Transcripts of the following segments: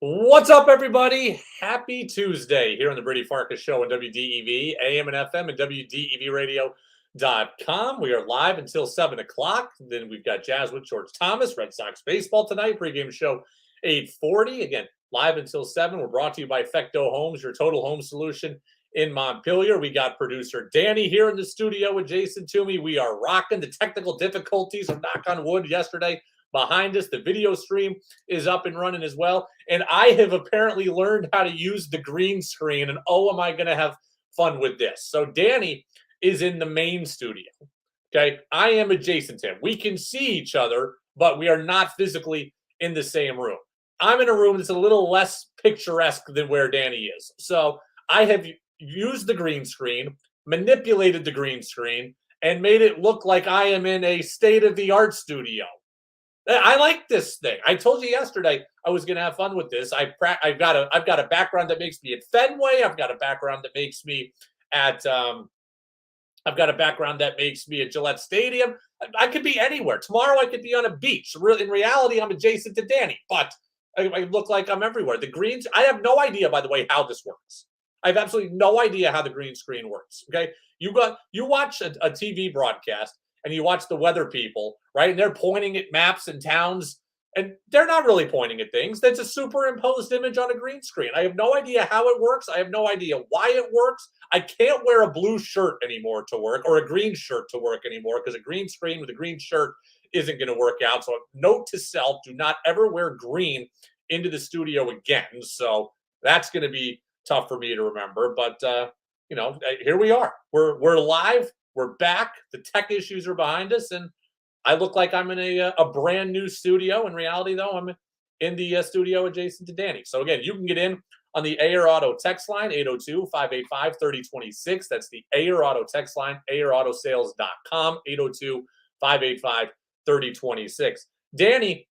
What's up, everybody? Happy Tuesday here on the Brady Farkas Show on WDEV, AM and FM, and WDEVradio.com. We are live until 7 o'clock. Then we've got Jazz with George Thomas, Red Sox baseball tonight, pregame show 8:40. Again, live until 7. We're brought to you by Fecto Homes, your total home solution in Montpelier. We got producer Danny here in the studio with Jason Toomey. We are rocking. The technical difficulties of knock on wood yesterday behind us. The video stream is up and running as well. And I have apparently learned how to use the green screen. And oh, am I going to have fun with this? So Danny is in the main studio. Okay. I am adjacent to him. We can see each other, but we are not physically in the same room. I'm in a room that's a little less picturesque than where Danny is. So I have used the green screen, manipulated the green screen, and made it look like I am in a state-of-the-art studio. I like this thing. I told you yesterday I was going to have fun with this. I've got a background that makes me at Fenway. I've got a background that makes me at I've got a background that makes me at Gillette Stadium. I could be anywhere. Tomorrow I could be on a beach. In reality, I'm adjacent to Danny, but I look like I'm everywhere. The greens. I have no idea, by the way, how this works. I have absolutely no idea how the green screen works. Okay, you watch a TV broadcast and you watch the weather people, right? And they're pointing at maps and towns, and they're not really pointing at things. That's a superimposed image on a green screen. I have no idea how it works. I have no idea why it works. I can't wear a blue shirt anymore to work or a green shirt to work anymore because a green screen with a green shirt isn't going to work out. So note to self, do not ever wear green into the studio again. So that's going to be tough for me to remember. But, here we are. We're live. We're back. The tech issues are behind us, and I look like I'm in a brand new studio. In reality, though, I'm in the studio adjacent to Danny. So, again, you can get in on the Air Auto text line, 802-585-3026. That's the Air Auto text line, AirAutoSales.com, 802-585-3026. Danny,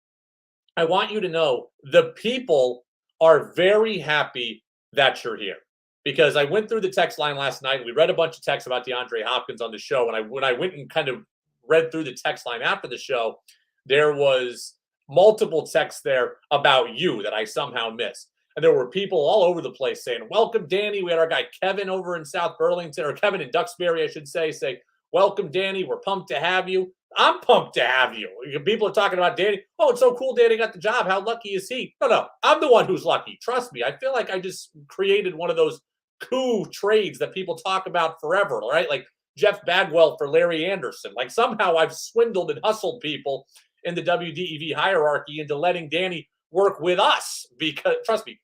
I want you to know the people are very happy that you're here. Because I went through the text line last night. We read a bunch of texts about DeAndre Hopkins on the show. And when I went and kind of read through the text line after the show, there was multiple texts there about you that I somehow missed. And there were people all over the place saying, welcome, Danny. We had our guy Kevin over in South Burlington, or Kevin in Duxbury, I should say, welcome, Danny. We're pumped to have you. I'm pumped to have you. People are talking about Danny. Oh, it's so cool Danny got the job. How lucky is he? No. I'm the one who's lucky. Trust me. I feel like I just created one of those coup trades that people talk about forever, right? Like Jeff Bagwell for Larry Anderson. Like somehow I've swindled and hustled people in the WDEV hierarchy into letting Danny work with us because, trust me,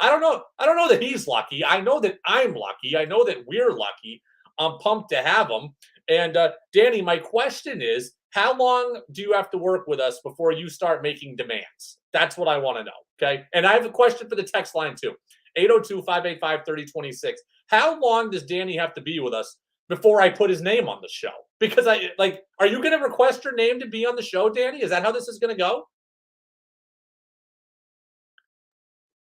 I don't know that he's lucky. I know that I'm lucky. I know that we're lucky. I'm pumped to have him. And Danny, my question is, how long do you have to work with us before you start making demands? That's what I want to know, okay? And I have a question for the text line too. 802-585-3026. How long does Danny have to be with us before I put his name on the show? Because are you going to request your name to be on the show, Danny? Is that how this is going to go?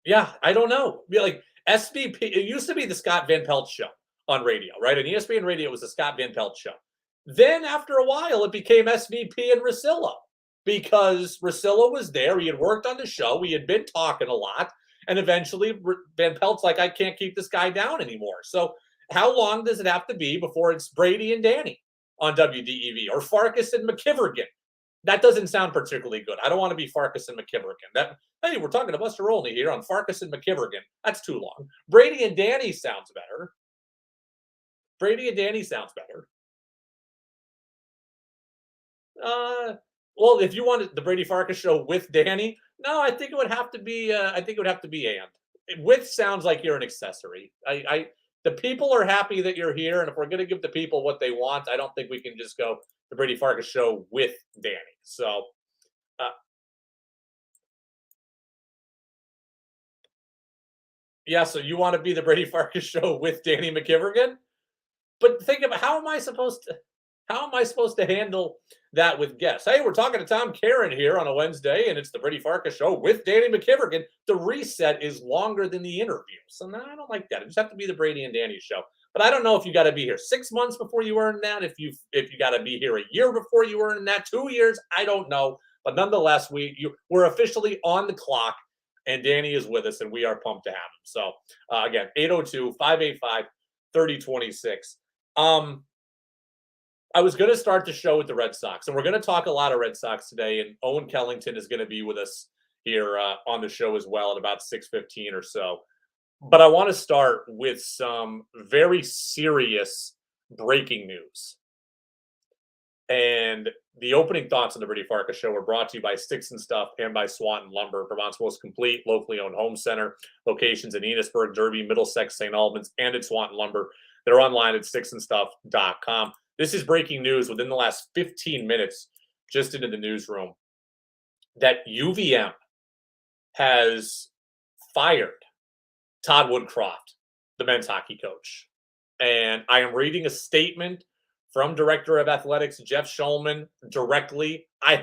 Yeah, I don't know. Like SVP, it used to be the Scott Van Pelt show on radio, right? And ESPN radio was the Scott Van Pelt show. Then after a while, it became SVP and Russillo because Russillo was there. He had worked on the show. We had been talking a lot. And eventually, Van Pelt's like, I can't keep this guy down anymore. So how long does it have to be before it's Brady and Danny on WDEV or Farkas and McKivergan? That doesn't sound particularly good. I don't want to be Farkas and McKivergan. Hey, we're talking to Buster Olney here on Farkas and McKivergan. That's too long. Brady and Danny sounds better. Well, if you wanted the Brady Farkas show with Danny, no, I think it would have to be. And with sounds like you're an accessory. The people are happy that you're here, and if we're going to give the people what they want, I don't think we can just go the Brady Farkas show with Danny. So, yeah. So you want to be the Brady Farkas show with Danny McKivergan? But think about how am I supposed to handle that with guests? Hey, we're talking to Tom Karen here on a Wednesday, and it's the Brady Farkas show with Danny McKivergan. The reset is longer than the interview. So no, I don't like that. It just have to be the Brady and Danny show. But I don't know if you got to be here 6 months before you earn that. If you got to be here a year before you earn that, 2 years, I don't know. But nonetheless, we're officially on the clock. And Danny is with us, and we are pumped to have him. So, again, 802-585-3026. I was going to start the show with the Red Sox, and we're going to talk a lot of Red Sox today, and Owen Kellington is going to be with us here on the show as well at about 6:15 or so. But I want to start with some very serious breaking news. And the opening thoughts on the Brady Farkas Show were brought to you by Sticks and Stuff and by Swanton Lumber, Vermont's most complete locally owned home center. Locations in Enosburg, Derby, Middlesex, St. Albans, and at Swanton Lumber. They're online at sticksandstuff.com. This is breaking news within the last 15 minutes, just into the newsroom, that UVM has fired Todd Woodcroft, the men's hockey coach. And I am reading a statement from Director of Athletics Jeff Shulman directly. I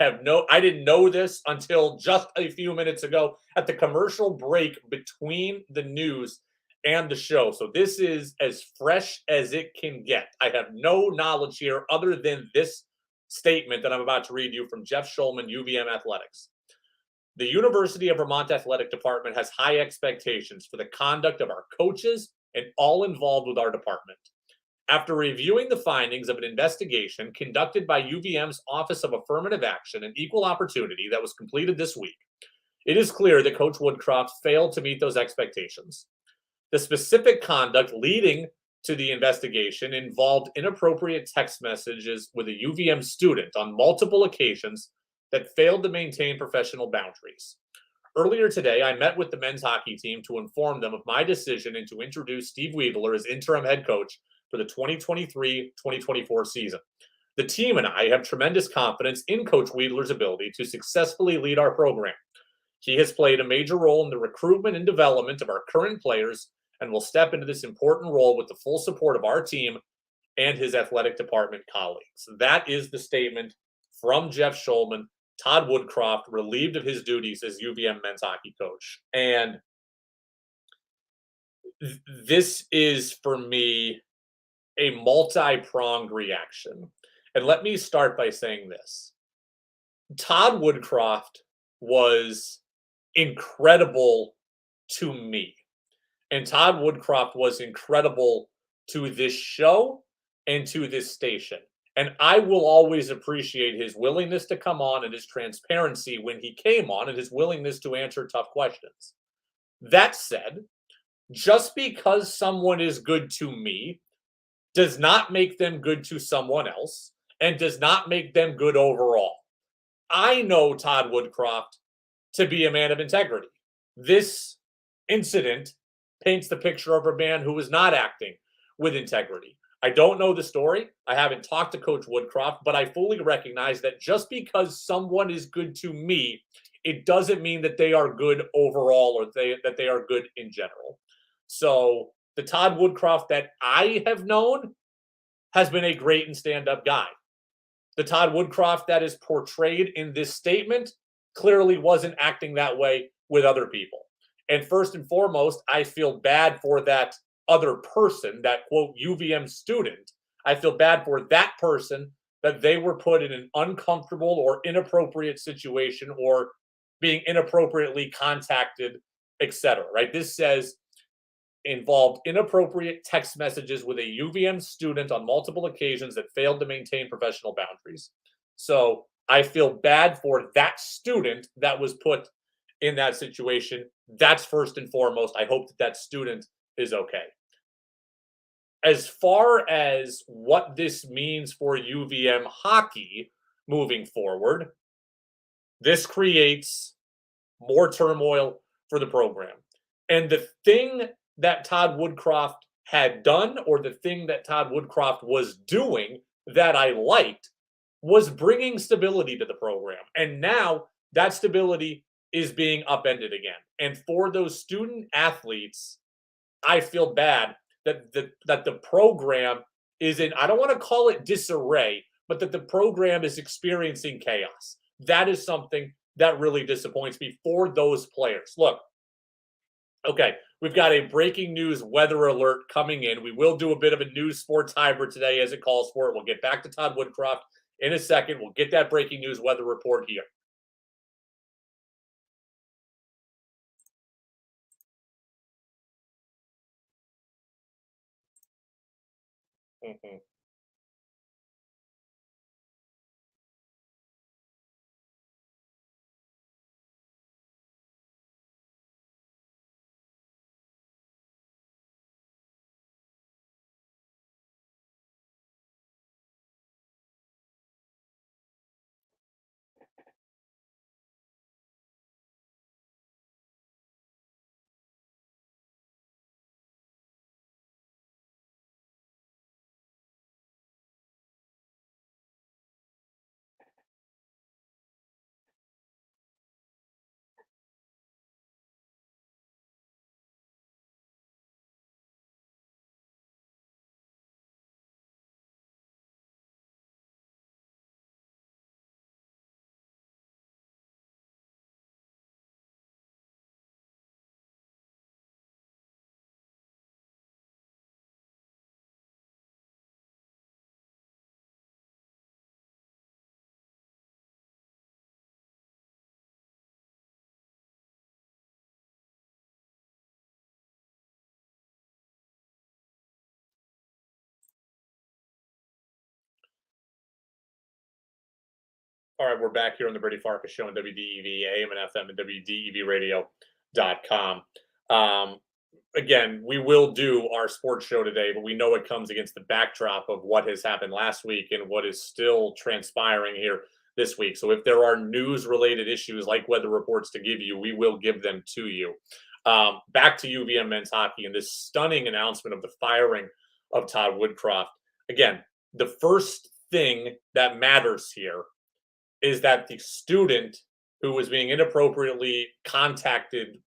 didn't know this until just a few minutes ago at the commercial break between the news and the show. So this is as fresh as it can get. I have no knowledge here other than this statement that I'm about to read you from Jeff Shulman, UVM Athletics. The University of Vermont Athletic Department has high expectations for the conduct of our coaches and all involved with our department. After reviewing the findings of an investigation conducted by UVM's Office of Affirmative Action and Equal Opportunity that was completed this week, it is clear that Coach Woodcroft failed to meet those expectations. The specific conduct leading to the investigation involved inappropriate text messages with a UVM student on multiple occasions that failed to maintain professional boundaries. Earlier today, I met with the men's hockey team to inform them of my decision and to introduce Steve Wiedler as interim head coach for the 2023-2024 season. The team and I have tremendous confidence in Coach Wiedler's ability to successfully lead our program. He has played a major role in the recruitment and development of our current players and will step into this important role with the full support of our team and his athletic department colleagues. That is the statement from Jeff Shulman, Todd Woodcroft, relieved of his duties as UVM men's hockey coach. And this is, for me, a multi-pronged reaction. And let me start by saying this. Todd Woodcroft was incredible to me. And Todd Woodcroft was incredible to this show and to this station. And I will always appreciate his willingness to come on and his transparency when he came on and his willingness to answer tough questions. That said, just because someone is good to me does not make them good to someone else and does not make them good overall. I know Todd Woodcroft to be a man of integrity. This incident paints the picture of a man who is not acting with integrity. I don't know the story. I haven't talked to Coach Woodcroft, but I fully recognize that just because someone is good to me, it doesn't mean that they are good overall or that they are good in general. So the Todd Woodcroft that I have known has been a great and stand-up guy. The Todd Woodcroft that is portrayed in this statement clearly wasn't acting that way with other people. And first and foremost, I feel bad for that other person, that quote UVM student. I feel bad for that person that they were put in an uncomfortable or inappropriate situation or being inappropriately contacted, etc. Right? This says involved inappropriate text messages with a UVM student on multiple occasions that failed to maintain professional boundaries. So I feel bad for that student that was put in that situation. That's first and foremost. I hope that that student is okay. As far as what this means for UVM hockey moving forward, this creates more turmoil for the program. And the thing that Todd Woodcroft had done, or the thing that Todd Woodcroft was doing that I liked, was bringing stability to the program. And now that stability is being upended again. And for those student athletes, I feel bad that the program is in, I don't want to call it disarray, but that the program is experiencing chaos. That is something that really disappoints me for those players. Look, okay, we've got a breaking news weather alert coming in. We will do a bit of a news sports hybrid today as it calls for it. We'll get back to Todd Woodcroft in a second. We'll get that breaking news weather report here. Mhm. All right, we're back here on the Brady Farkas Show on WDEV, AM and FM, and WDEVradio.com. Again, we will do our sports show today, but we know it comes against the backdrop of what has happened last week and what is still transpiring here this week. So if there are news-related issues like weather reports to give you, we will give them to you. Back to UVM men's hockey and this stunning announcement of the firing of Todd Woodcroft. Again, the first thing that matters here is that the student who was being inappropriately contacted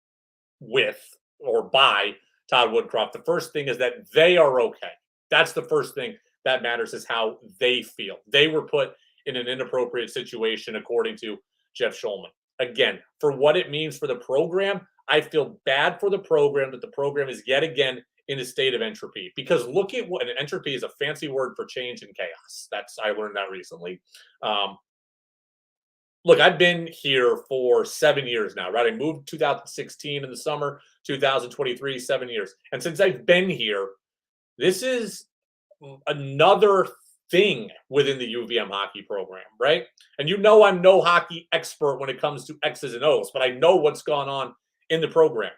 with or by Todd Woodcroft, the first thing is that they are okay. That's the first thing that matters, is how they feel. They were put in an inappropriate situation, according to Jeff Schulman. Again, for what it means for the program, I feel bad for the program that the program is yet again in a state of entropy. Because look at what, and entropy is a fancy word for change and chaos. I learned that recently. Look, I've been here for 7 years now, right? I moved 2016 in the summer, 2023, 7 years. And since I've been here, this is another thing within the UVM hockey program, right? And you know I'm no hockey expert when it comes to X's and O's, but I know what's gone on in the program.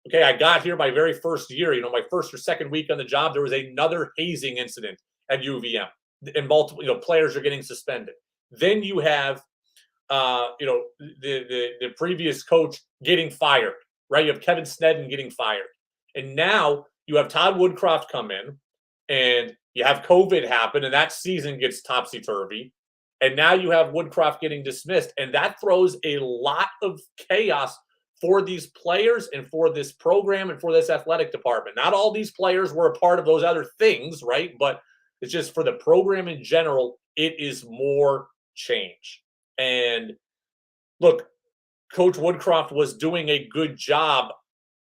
Okay, I got here my very first year, my first or second week on the job, there was another hazing incident at UVM, and multiple, players are getting suspended. Then you have the previous coach getting fired, right? You have Kevin Snedden getting fired. And now you have Todd Woodcroft come in, and you have COVID happen, and that season gets topsy-turvy. And now you have Woodcroft getting dismissed. And that throws a lot of chaos for these players and for this program and for this athletic department. Not all these players were a part of those other things, right? But it's just for the program in general, it is more change. And look, Coach Woodcroft was doing a good job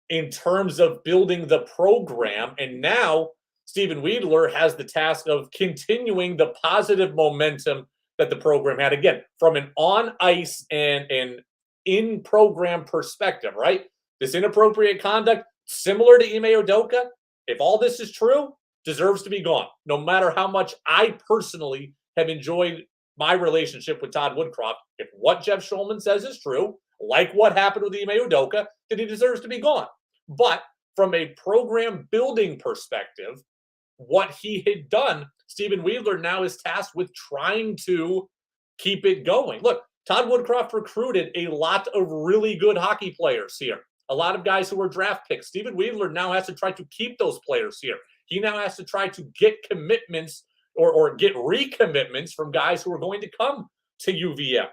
in terms of building the program. And now Stephen Wiedler has the task of continuing the positive momentum that the program had. Again, from an on-ice and in-program perspective, right? This inappropriate conduct, similar to Ime Udoka, if all this is true, deserves to be gone. No matter how much I personally have enjoyed my relationship with Todd Woodcroft, if what Jeff Schulman says is true, like what happened with Ime Udoka, then he deserves to be gone. But from a program building perspective, what he had done, Stephen Wiedler now is tasked with trying to keep it going. Look, Todd Woodcroft recruited a lot of really good hockey players here, a lot of guys who were draft picks. Stephen Wiedler now has to try to keep those players here. He now has to try to get commitments or get recommitments from guys who are going to come to UVM.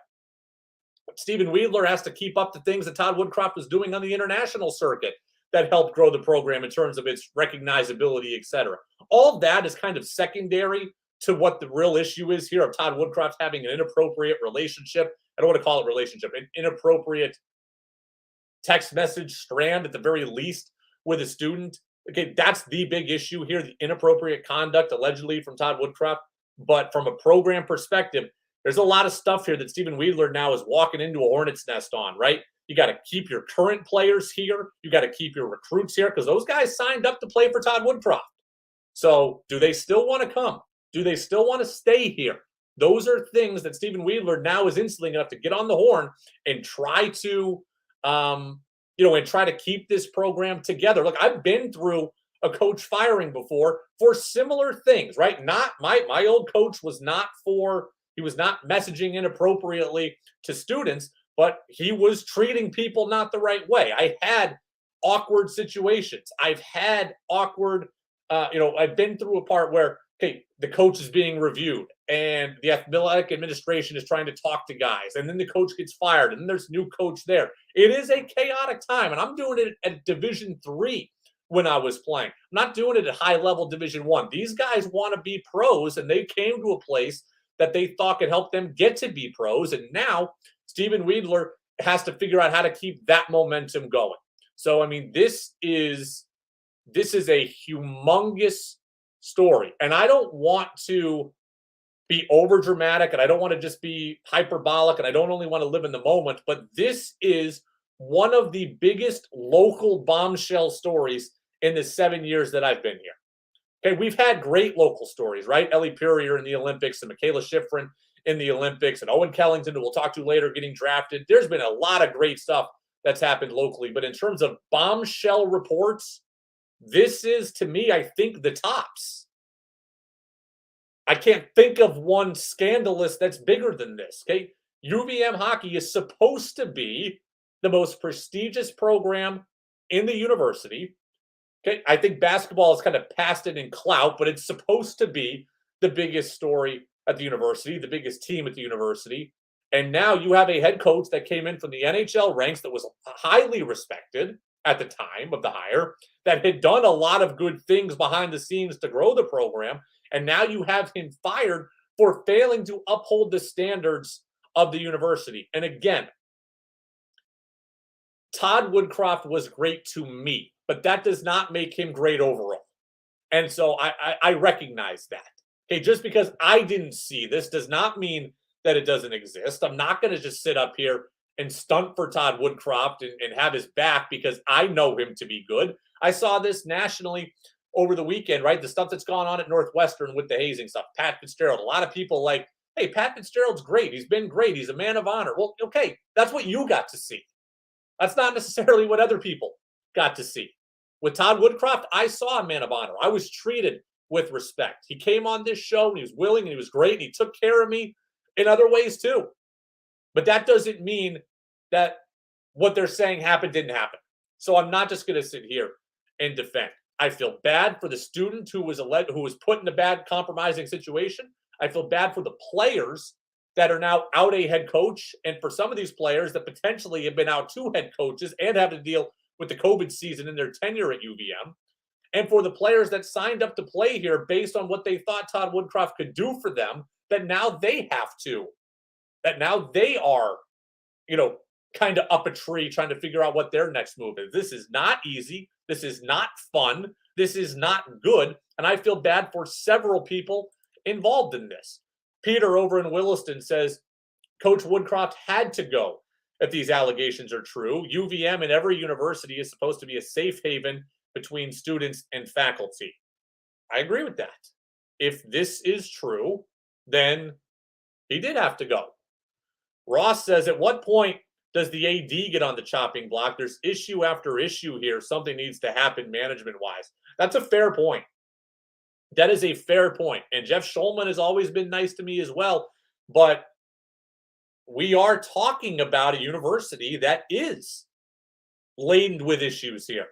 Stephen Wiedler has to keep up the things that Todd Woodcroft was doing on the international circuit that helped grow the program in terms of its recognizability, et cetera. All of that is kind of secondary to what the real issue is here of Todd Woodcroft having an inappropriate relationship. I don't want to call it relationship, an inappropriate text message strand at the very least with a student. Okay, that's the big issue here, the inappropriate conduct allegedly from Todd Woodcroft. But from a program perspective, there's a lot of stuff here that Stephen Wiedler now is walking into a hornet's nest on, right? You got to keep your current players here. You got to keep your recruits here because those guys signed up to play for Todd Woodcroft. So do they still want to come? Do they still want to stay here? Those are things that Stephen Wheeler now is insuling enough to get on the horn and try to, and try to keep this program together. Look, I've been through a coach firing before for similar things, right? Not my old coach was not messaging inappropriately to students, but he was treating people not the right way. I had awkward situations. I've had awkward, I've been through a part where, okay, the coach is being reviewed and the athletic administration is trying to talk to guys, and then the coach gets fired, and then there's a new coach there. It is a chaotic time, and I'm doing it at Division III when I was playing. I'm not doing it at high-level Division I. These guys want to be pros, and they came to a place that they thought could help them get to be pros, and now Stephen Wheeler has to figure out how to keep that momentum going. So, I mean, this is a humongous story, and I don't want to be over dramatic, and I don't want to just be hyperbolic, and I don't only want to live in the moment, but this is one of the biggest local bombshell stories in the 7 years that I've been here. Okay, we've had great local stories, right? Ellie Purrier in the Olympics and Michaela Schifrin in the Olympics and Owen Kellington, who we'll talk to later, getting drafted. There's been a lot of great stuff that's happened locally, but in terms of bombshell reports, this is, to me, I think, the tops. I can't think of one scandalous that's bigger than this, okay? UVM hockey is supposed to be the most prestigious program in the university. Okay, I think basketball has kind of passed it in clout, but it's supposed to be the biggest story at the university, the biggest team at the university. And now you have a head coach that came in from the NHL ranks that was highly respected at the time of the hire, that had done a lot of good things behind the scenes to grow the program. And now you have him fired for failing to uphold the standards of the university. And again, Todd Woodcroft was great to me, but that does not make him great overall. And so I recognize that. Okay, just because I didn't see this does not mean that it doesn't exist. I'm not going to just sit up here and stunt for Todd Woodcroft and have his back because I know him to be good. I saw this nationally over the weekend, right? The stuff that's gone on at Northwestern with the hazing stuff. Pat Fitzgerald. A lot of people like, hey, Pat Fitzgerald's great. He's been great. He's a man of honor. Well, okay, that's what you got to see. That's not necessarily what other people got to see. With Todd Woodcroft, I saw a man of honor. I was treated with respect. He came on this show and he was willing and he was great and he took care of me in other ways too. But that doesn't mean that what they're saying didn't happen. So I'm not just going to sit here and defend. I feel bad for the student who was put in a bad compromising situation. I feel bad for the players that are now out a head coach, and for some of these players that potentially have been out two head coaches and have to deal with the COVID season in their tenure at UVM, and for the players that signed up to play here based on what they thought Todd Woodcroft could do for them, that now they have to, that now they are, kind of up a tree trying to figure out what their next move is. This is not easy. This is not fun. This is not good. And I feel bad for several people involved in this. Peter over in Williston says, Coach Woodcroft had to go if these allegations are true. UVM and every university is supposed to be a safe haven between students and faculty. I agree with that. If this is true, then he did have to go. Ross says, at what point does the AD get on the chopping block? There's issue after issue here. Something needs to happen management-wise. That's a fair point. That is a fair point. And Jeff Schulman has always been nice to me as well. But we are talking about a university that is laden with issues here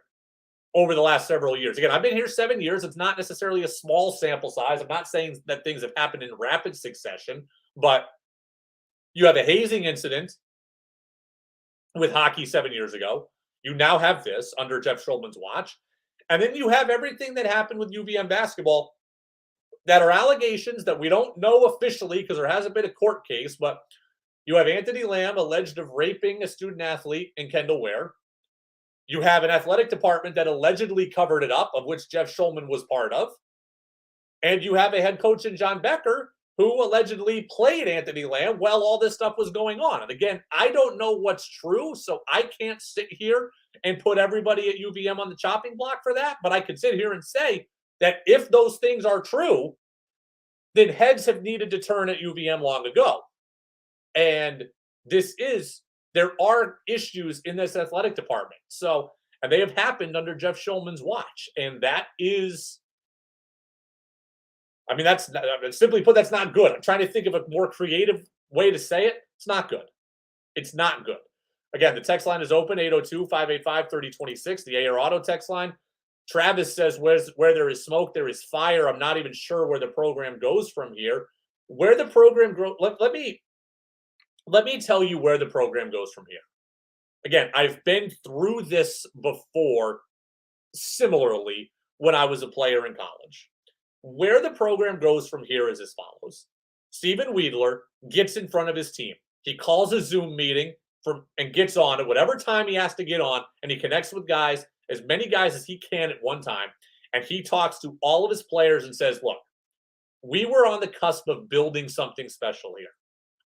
over the last several years. Again, I've been here 7 years. It's not necessarily a small sample size. I'm not saying that things have happened in rapid succession, but you have a hazing incident with hockey 7 years ago. You now have this under Jeff Schulman's watch. And then you have everything that happened with UVM basketball that are allegations that we don't know officially because there hasn't been a court case, but you have Anthony Lamb alleged of raping a student athlete in Kendall Ware. You have an athletic department that allegedly covered it up, of which Jeff Schulman was part of. And you have a head coach in John Becker who allegedly played Anthony Lamb while all this stuff was going on. And again, I don't know what's true, so I can't sit here and put everybody at UVM on the chopping block for that, but I could sit here and say that if those things are true, then heads have needed to turn at UVM long ago. And there are issues in this athletic department. So, and they have happened under Jeff Schulman's watch. And that is, I mean, simply put, that's not good. I'm trying to think of a more creative way to say it. It's not good. It's not good. Again, the text line is open, 802-585-3026, the AR Auto text line. Travis says, where there is smoke, there is fire. I'm not even sure where the program goes from here. Where the program grows, let me tell you where the program goes from here. Again, I've been through this before, similarly, when I was a player in college. Where the program goes from here is as follows. Stephen Weidler gets in front of his team. He calls a Zoom meeting and gets on at whatever time he has to get on, and he connects with guys, as many guys as he can at one time, and he talks to all of his players and says, look, we were on the cusp of building something special here.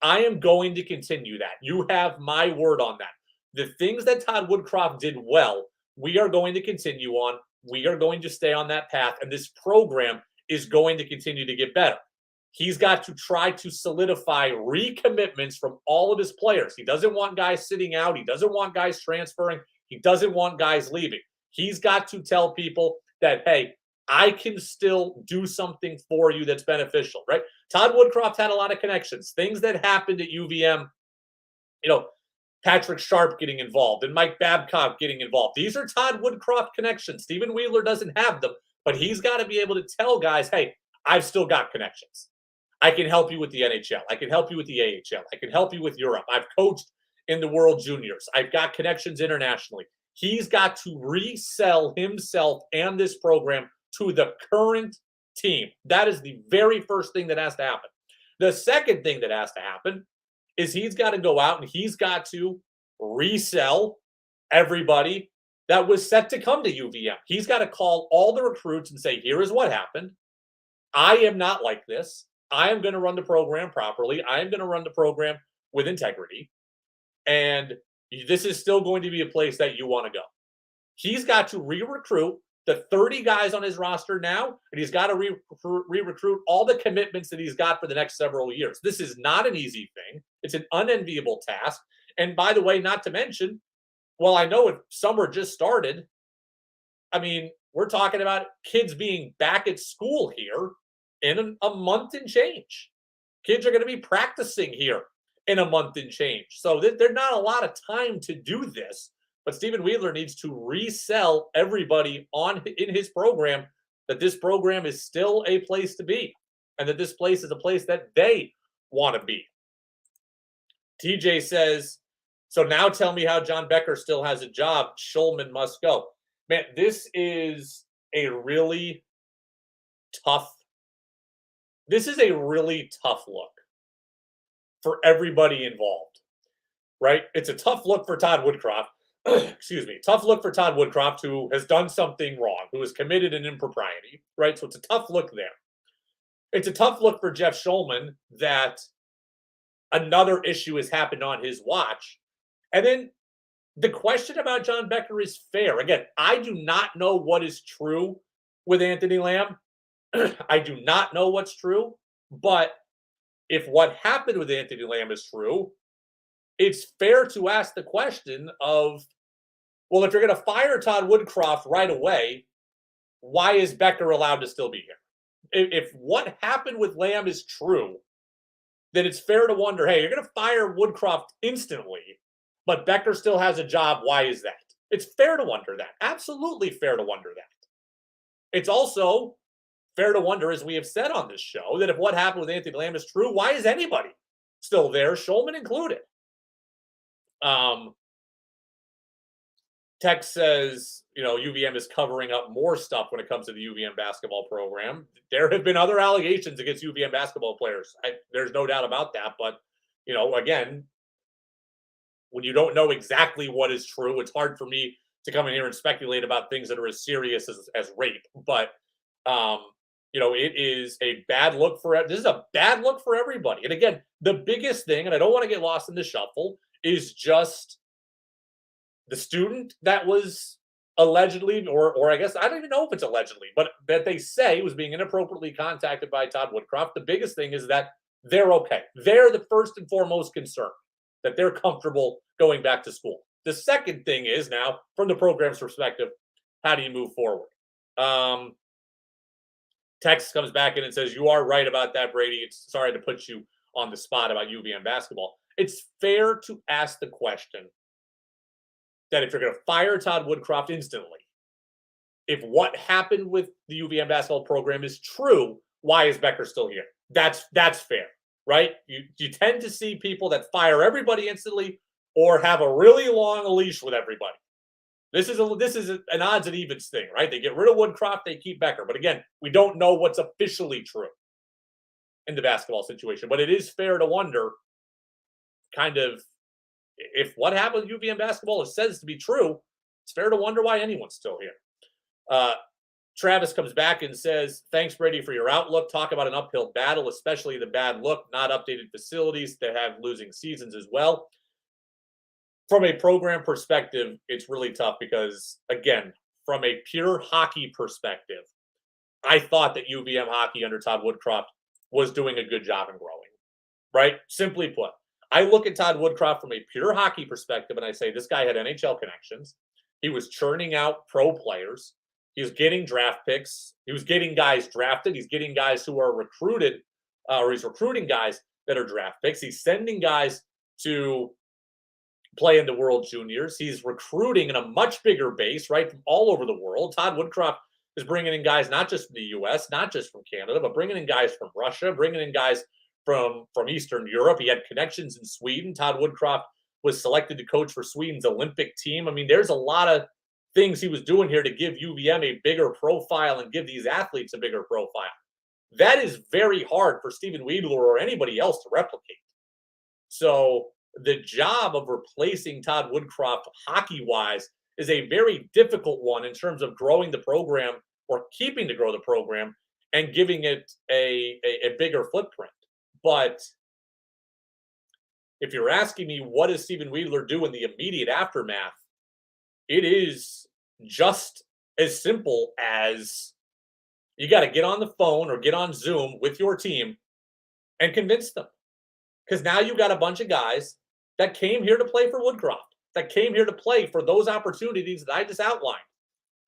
I am going to continue that. You have my word on that. The things that Todd Woodcroft did well, we are going to continue on. We are going to stay on that path, and this program is going to continue to get better. He's got to try to solidify recommitments from all of his players. He doesn't want guys sitting out. He doesn't want guys transferring. He doesn't want guys leaving. He's got to tell people that, hey, I can still do something for you that's beneficial, right? Todd Woodcroft had a lot of connections, things that happened at UVM, Patrick Sharp getting involved and Mike Babcock getting involved. These are Todd Woodcroft connections. Stephen Weidler doesn't have them, but he's got to be able to tell guys, hey, I've still got connections. I can help you with the NHL. I can help you with the AHL. I can help you with Europe. I've coached in the World Juniors. I've got connections internationally. He's got to resell himself and this program to the current team. That is the very first thing that has to happen. The second thing that has to happen is he's got to go out and he's got to resell everybody that was set to come to UVM. He's got to call all the recruits and say, here is what happened. I am not like this. I am going to run the program properly. I am going to run the program with integrity. And this is still going to be a place that you want to go. He's got to re-recruit the 30 guys on his roster now, and he's got to re-recruit all the commitments that he's got for the next several years. This is not an easy thing. It's an unenviable task. And by the way, not to mention, well, I know if summer just started, I mean, we're talking about kids being back at school here in a month and change. Kids are going to be practicing here in a month and change. So there's not a lot of time to do this. But Stephen Weidler needs to resell everybody in his program that this program is still a place to be and that this place is a place that they want to be. TJ says, so now tell me how John Becker still has a job. Schulman must go. Man, this is a really tough look for everybody involved, right? It's a tough look for Todd Woodcroft. Excuse me. Tough look for Todd Woodcroft, who has done something wrong, who has committed an impropriety, right? So it's a tough look there. It's a tough look for Jeff Schulman that another issue has happened on his watch. And then the question about John Becker is fair. Again, I do not know what is true with Anthony Lamb. I do not know what's true. But if what happened with Anthony Lamb is true, it's fair to ask the question of, well, if you're going to fire Todd Woodcroft right away, why is Becker allowed to still be here? If what happened with Lamb is true, then it's fair to wonder, hey, you're going to fire Woodcroft instantly, but Becker still has a job. Why is that? It's fair to wonder that. Absolutely fair to wonder that. It's also fair to wonder, as we have said on this show, that if what happened with Anthony Lamb is true, why is anybody still there, Schulman included? Tex says, UVM is covering up more stuff when it comes to the UVM basketball program. There have been other allegations against UVM basketball players. There's no doubt about that. But, again, when you don't know exactly what is true, it's hard for me to come in here and speculate about things that are as serious as rape. But, it is a bad look this is a bad look for everybody. And again, the biggest thing, and I don't want to get lost in the shuffle, is just the student that was allegedly, or I guess I don't even know if it's allegedly, but that they say was being inappropriately contacted by Todd Woodcroft. The biggest thing is that they're okay. They're the first and foremost concern that they're comfortable going back to school. The second thing is now, from the program's perspective, how do you move forward? Text comes back in and says, "You are right about that, Brady. It's sorry to put you on the spot about UVM basketball." It's fair to ask the question that if you're going to fire Todd Woodcroft instantly, if what happened with the UVM basketball program is true, why is Becker still here? That's fair, right? You tend to see people that fire everybody instantly or have a really long leash with everybody. This is an odds and evens thing, right? They get rid of Woodcroft, they keep Becker. But again, we don't know what's officially true in the basketball situation. But it is fair to wonder, kind of, if what happened with UVM basketball is says to be true, it's fair to wonder why anyone's still here. Travis comes back and says, "Thanks, Brady, for your outlook. Talk about an uphill battle, especially the bad look, not updated facilities that have losing seasons as well." From a program perspective, it's really tough because, again, from a pure hockey perspective, I thought that UVM hockey under Todd Woodcroft was doing a good job in growing, right? Simply put, I look at Todd Woodcroft from a pure hockey perspective and I say, this guy had NHL connections. He was churning out pro players. He was getting draft picks. He was getting guys drafted. He's getting guys who are recruited, or he's recruiting guys that are draft picks. He's sending guys to play in the World Juniors. He's recruiting in a much bigger base, right, from all over the world. Todd Woodcroft is bringing in guys not just from the U.S., not just from Canada, but bringing in guys from Russia, bringing in guys from Eastern Europe. He had connections in Sweden. Todd Woodcroft was selected to coach for Sweden's Olympic team. I mean, there's a lot of things he was doing here to give UVM a bigger profile and give these athletes a bigger profile. That is very hard for Steven Wiedler or anybody else to replicate. So the job of replacing Todd Woodcroft hockey-wise is a very difficult one in terms of growing the program or keeping to grow the program and giving it a bigger footprint. But if you're asking me what does Steven Wiedler do in the immediate aftermath, it is just as simple as you got to get on the phone or get on Zoom with your team and convince them. Because now you've got a bunch of guys that came here to play for Woodcroft, that came here to play for those opportunities that I just outlined.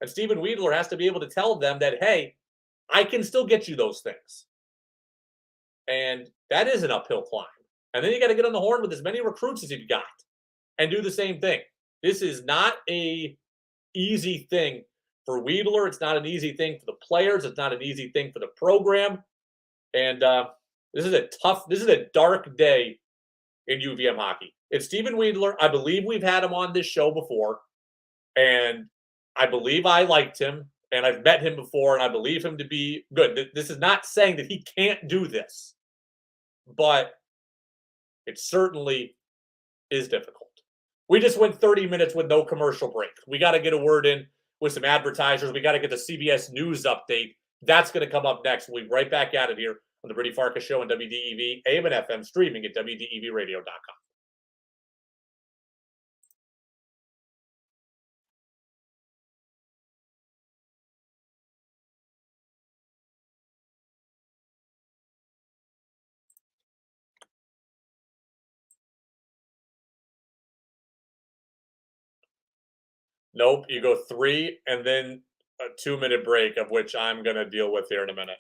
And Steven Wiedler has to be able to tell them that, hey, I can still get you those things. And that is an uphill climb. And then you got to get on the horn with as many recruits as you've got and do the same thing. This is not a easy thing for Wiedler. It's not an easy thing for the players. It's not an easy thing for the program. And this is a dark day in UVM hockey. It's Steven Wiedler. I believe we've had him on this show before, and I believe I liked him, and I've met him before, and I believe him to be good. This is not saying that he can't do this, but it certainly is difficult. We just went 30 minutes with no commercial break. We got to get a word in with some advertisers. We got to get the CBS News update. That's going to come up next. We'll be right back at it here on the Brady Farkas Show on WDEV, AM and FM, streaming at WDEVradio.com. Nope, you go 3 and then a 2-minute break, of which I'm going to deal with here in a minute.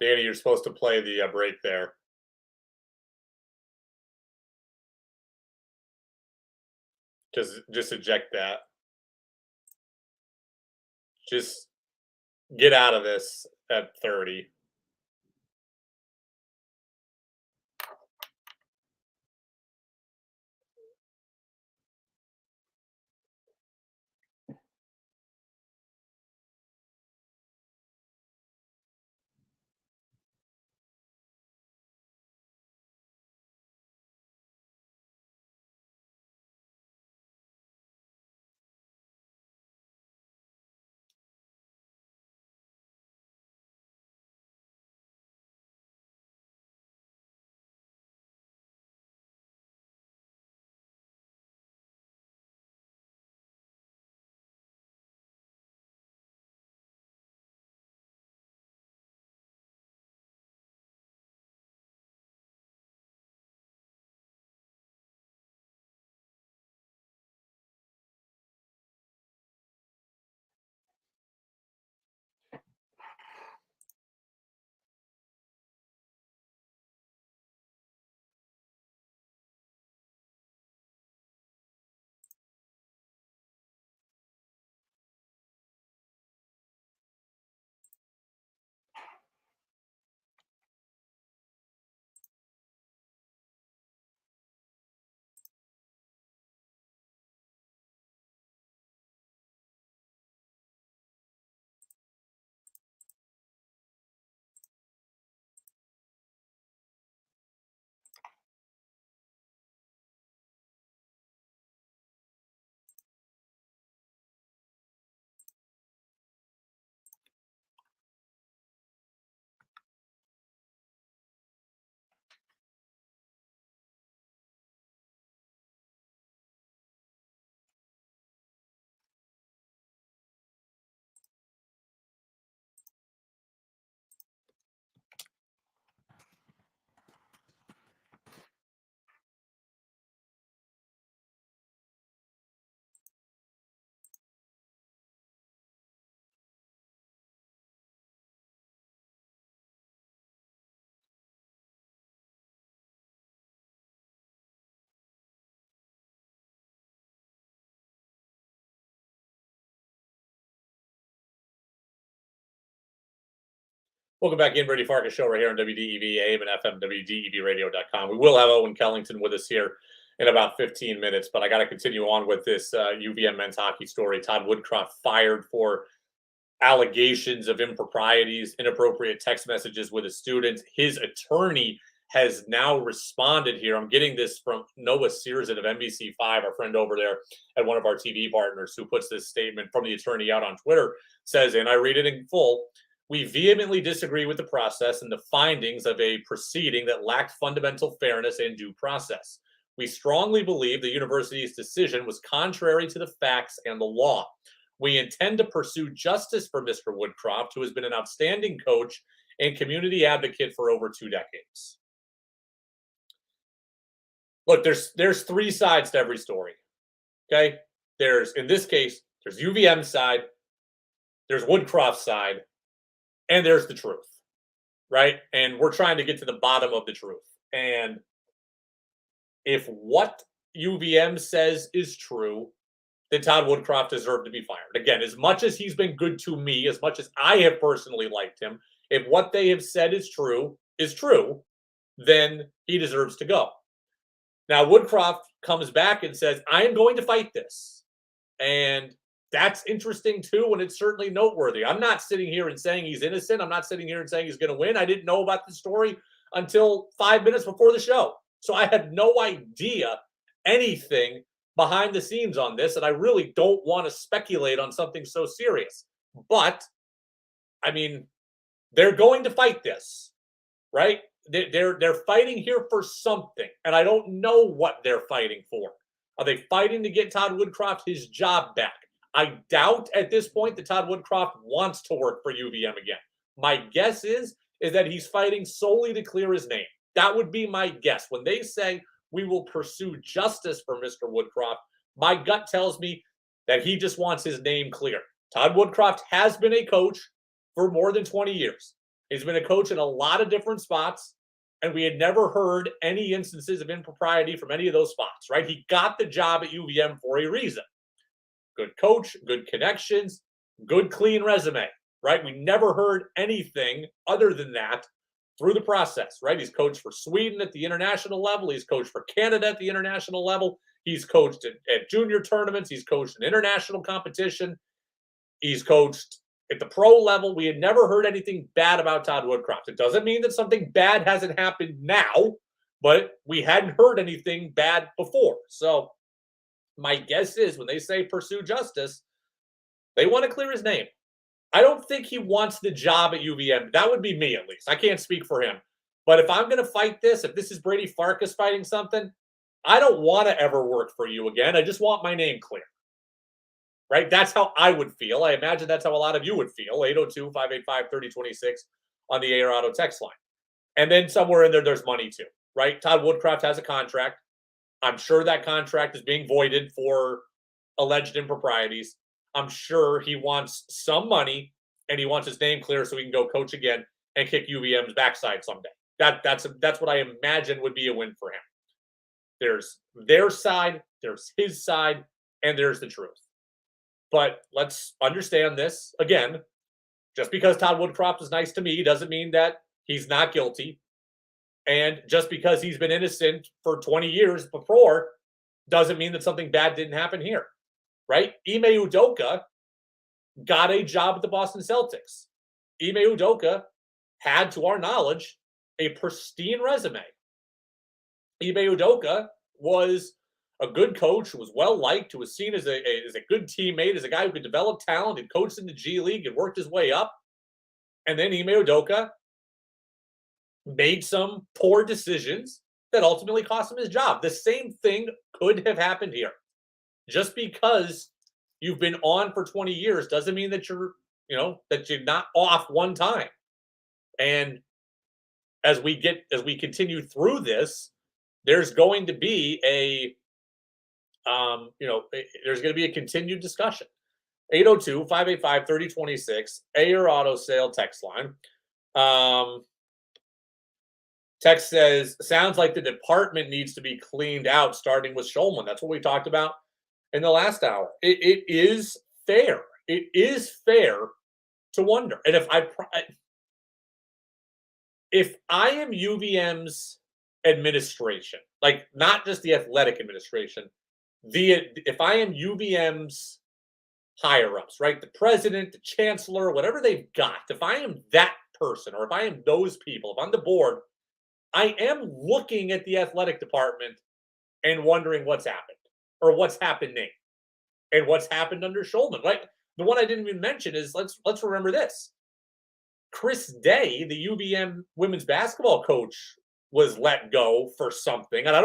Danny, you're supposed to play the break there. Just eject that. Just get out of this at 30. Welcome back in, Brady Farkas Show right here on WDEV AM and FM, WDEVradio.com. We will have Owen Kellington with us here in about 15 minutes, but I got to continue on with this UVM men's hockey story. Todd Woodcroft fired for allegations of improprieties, inappropriate text messages with a student. His attorney has now responded here. I'm getting this from Noah Searson of NBC5, our friend over there at one of our TV partners, who puts this statement from the attorney out on Twitter, says, and I read it in full: "We vehemently disagree with the process and the findings of a proceeding that lacked fundamental fairness and due process. We strongly believe the university's decision was contrary to the facts and the law. We intend to pursue justice for Mr. Woodcroft, who has been an outstanding coach and community advocate for over 2 decades." Look, there's 3 sides to every story. Okay? In this case, there's UVM's side, there's Woodcroft's side, and there's the truth, right? And we're trying to get to the bottom of the truth. And if what UVM says is true, then Todd Woodcroft deserved to be fired. Again, as much as he's been good to me, as much as I have personally liked him, if what they have said is true, then he deserves to go. Now, Woodcroft comes back and says, I am going to fight this. And that's interesting too, and it's certainly noteworthy. I'm not sitting here and saying he's innocent. I'm not sitting here and saying he's going to win. I didn't know about the story until 5 minutes before the show. So I had no idea anything behind the scenes on this, and I really don't want to speculate on something so serious. But, I mean, they're going to fight this, right? They're fighting here for something, and I don't know what they're fighting for. Are they fighting to get Todd Woodcroft his job back? I doubt at this point that Todd Woodcroft wants to work for UVM again. My guess is that he's fighting solely to clear his name. That would be my guess. When they say we will pursue justice for Mr. Woodcroft, my gut tells me that he just wants his name clear. Todd Woodcroft has been a coach for more than 20 years. He's been a coach in a lot of different spots, and we had never heard any instances of impropriety from any of those spots, right? He got the job at UVM for a reason. Good coach, good connections, good clean resume, right? We never heard anything other than that through the process, right? He's coached for Sweden at the international level. He's coached for Canada at the international level. He's coached at junior tournaments. He's coached in international competition. He's coached at the pro level. We had never heard anything bad about Todd Woodcroft. It doesn't mean that something bad hasn't happened now, but we hadn't heard anything bad before. So my guess is when they say pursue justice, they want to clear his name. I don't think he wants the job at UVM. That would be me, at least. I can't speak for him. But if I'm going to fight this, if this is Brady Farkas fighting something, I don't want to ever work for you again. I just want my name clear. Right? That's how I would feel. I imagine that's how a lot of you would feel. 802-585-3026 on the AR Auto text line. And then somewhere in there, there's money too, right? Todd Woodcroft has a contract. I'm sure that contract is being voided for alleged improprieties. I'm sure he wants some money and he wants his name clear so he can go coach again and kick UVM's backside someday. That's what I imagine would be a win for him. There's their side, there's his side, and there's the truth. But let's understand this. Again, just because Todd Woodcroft is nice to me doesn't mean that he's not guilty. And just because he's been innocent for 20 years before doesn't mean that something bad didn't happen here, right? Ime Udoka got a job at the Boston Celtics. Ime Udoka had, to our knowledge, a pristine resume. Ime Udoka was a good coach who was well-liked, who was seen as a good teammate, as a guy who could develop talent and coached in the G League and worked his way up. And then Ime Udoka made some poor decisions that ultimately cost him his job. The same thing could have happened here. Just because you've been on for 20 years doesn't mean that you're not off one time. And as we continue through this, there's going to be there's going to be a continued discussion. 802-585-3026, AR Auto Sale text line. Text says, sounds like the department needs to be cleaned out, starting with Schulman. That's what we talked about in the last hour. It is fair. It is fair to wonder. And if I am UVM's administration, like not just the athletic administration, if I am UVM's higher-ups, right, the president, the chancellor, whatever they've got, if I am that person, or if I am those people, if I'm the board, I am looking at the athletic department and wondering what's happened or what's happening and what's happened under Schulman. Right? The one I didn't even mention is let's remember this. Chris Day, the UVM women's basketball coach, was let go for something, and I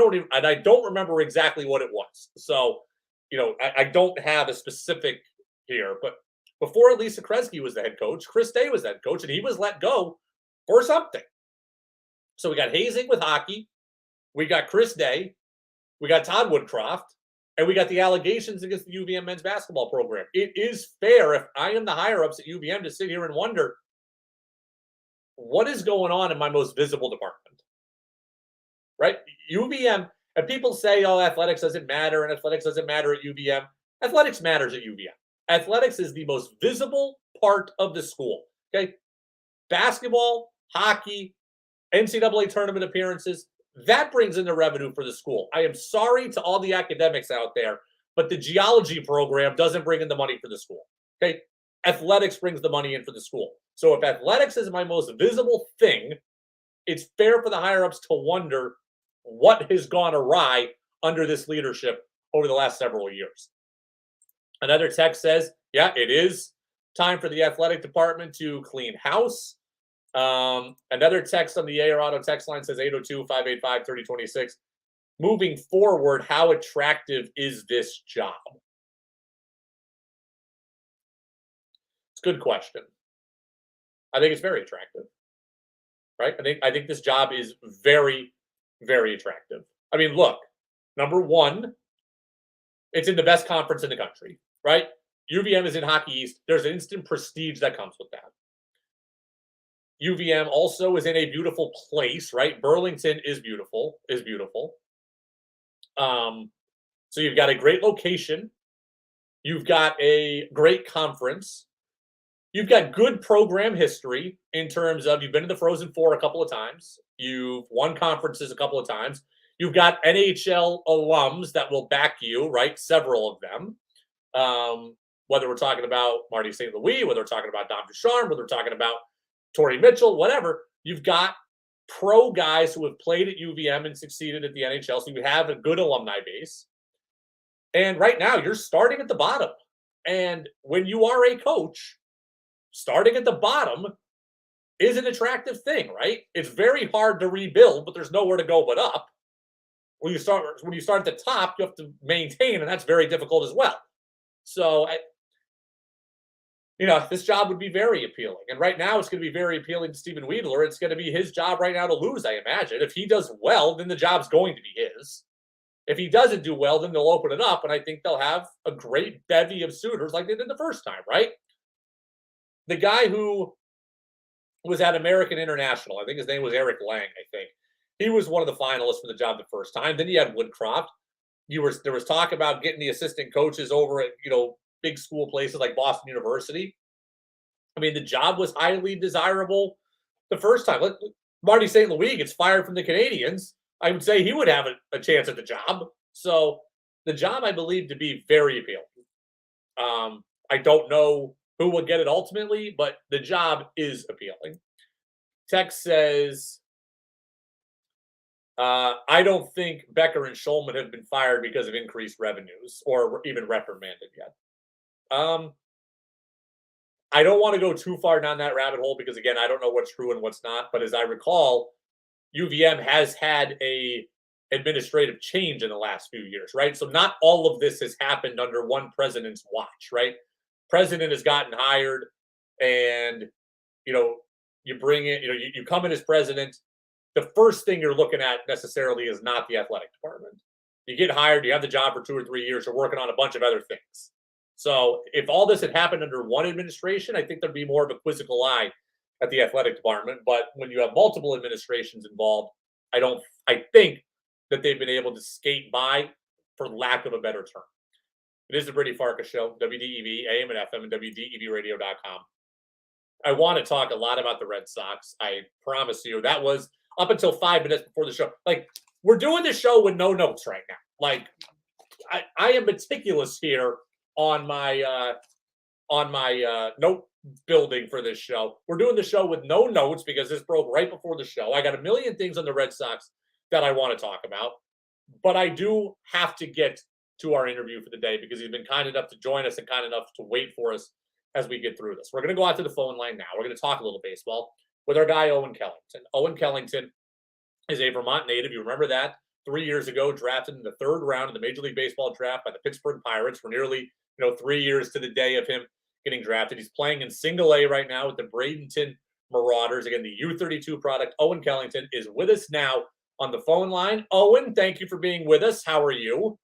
don't remember exactly what it was. So, I don't have a specific here, but before Lisa Kresge was the head coach, Chris Day was head coach, and he was let go for something. So we got hazing with hockey, we got Chris Day, we got Todd Woodcroft, and we got the allegations against the UVM men's basketball program. It is fair, if I am the higher-ups at UVM, to sit here and wonder, what is going on in my most visible department? Right? UVM, and people say, oh, athletics doesn't matter, and athletics doesn't matter at UVM. Athletics matters at UVM. Athletics is the most visible part of the school. Okay? Basketball, hockey, NCAA tournament appearances, that brings in the revenue for the school. I am sorry to all the academics out there, but the geology program doesn't bring in the money for the school. Okay? Athletics brings the money in for the school. So if athletics is my most visible thing, it's fair for the higher-ups to wonder what has gone awry under this leadership over the last several years. Another text says, yeah, it is time for the athletic department to clean house. Another text on the AR Auto text line says 802-585-3026. Moving forward, how attractive is this job? It's a good question. I think it's very attractive, right? I think this job is very, very attractive. I mean, look, number one, it's in the best conference in the country, right? UVM is in Hockey East. There's an instant prestige that comes with that. UVM also is in a beautiful place, right? Burlington is beautiful, So you've got a great location. You've got a great conference. You've got good program history in terms of you've been to the Frozen Four a couple of times. You've won conferences a couple of times. You've got NHL alums that will back you, right? Several of them. Whether we're talking about Marty St. Louis, whether we're talking about Dom Ducharme, whether we're talking about Torrey Mitchell, whatever, you've got pro guys who have played at UVM and succeeded at the NHL. So you have a good alumni base. And right now, you're starting at the bottom. And when you are a coach, starting at the bottom is an attractive thing, right? It's very hard to rebuild, but there's nowhere to go but up. When you start at the top, you have to maintain, and that's very difficult as well. So, this job would be very appealing. And right now, it's going to be very appealing to Stephen Wiedler. It's going to be his job right now to lose, I imagine. If he does well, then the job's going to be his. If he doesn't do well, then they'll open it up, and I think they'll have a great bevy of suitors like they did the first time, right? The guy who was at American International, I think his name was Eric Lang, I think. He was one of the finalists for the job the first time. Then you had Woodcroft. There was talk about getting the assistant coaches over at, big school places like Boston University. I mean, the job was highly desirable the first time. Marty St. Louis gets fired from the Canadiens. I would say he would have a chance at the job. So the job, I believe, to be very appealing. I don't know who will get it ultimately, but the job is appealing. Tex says, I don't think Becker and Schulman have been fired because of increased revenues or even reprimanded yet. I don't want to go too far down that rabbit hole because, again, I don't know what's true and what's not. But as I recall, UVM has had a administrative change in the last few years, right? So not all of this has happened under one president's watch, right? President has gotten hired, and you bring in, you come in as president. The first thing you're looking at necessarily is not the athletic department. You get hired, you have the job for 2 or 3 years, you're working on a bunch of other things. So if all this had happened under one administration, I think there'd be more of a quizzical eye at the athletic department. But when you have multiple administrations involved, I think that they've been able to skate by, for lack of a better term. It is the Brady Farkas Show, WDEV, AM and FM, and WDEVradio.com. I want to talk a lot about the Red Sox. I promise you. That was up until 5 minutes before the show. We're doing the show with no notes right now. I am meticulous here on my note building for this show. We're doing the show with no notes because this broke right before the show. I got a million things on the Red Sox that I want to talk about, but I do have to get to our interview for the day because he's been kind enough to join us and kind enough to wait for us as we get through this. We're going to go out to the phone line now. We're going to talk a little baseball with our guy, Owen Kellington. Owen Kellington is a Vermont native. You remember that 3 years ago, drafted in the 3rd round of the Major League Baseball draft by the Pittsburgh Pirates. For nearly 3 years to the day of him getting drafted. He's playing in Single A right now with the Bradenton Marauders. Again, the U32 product. Owen Kellington is with us now on the phone line. Owen, thank you for being with us. How are you?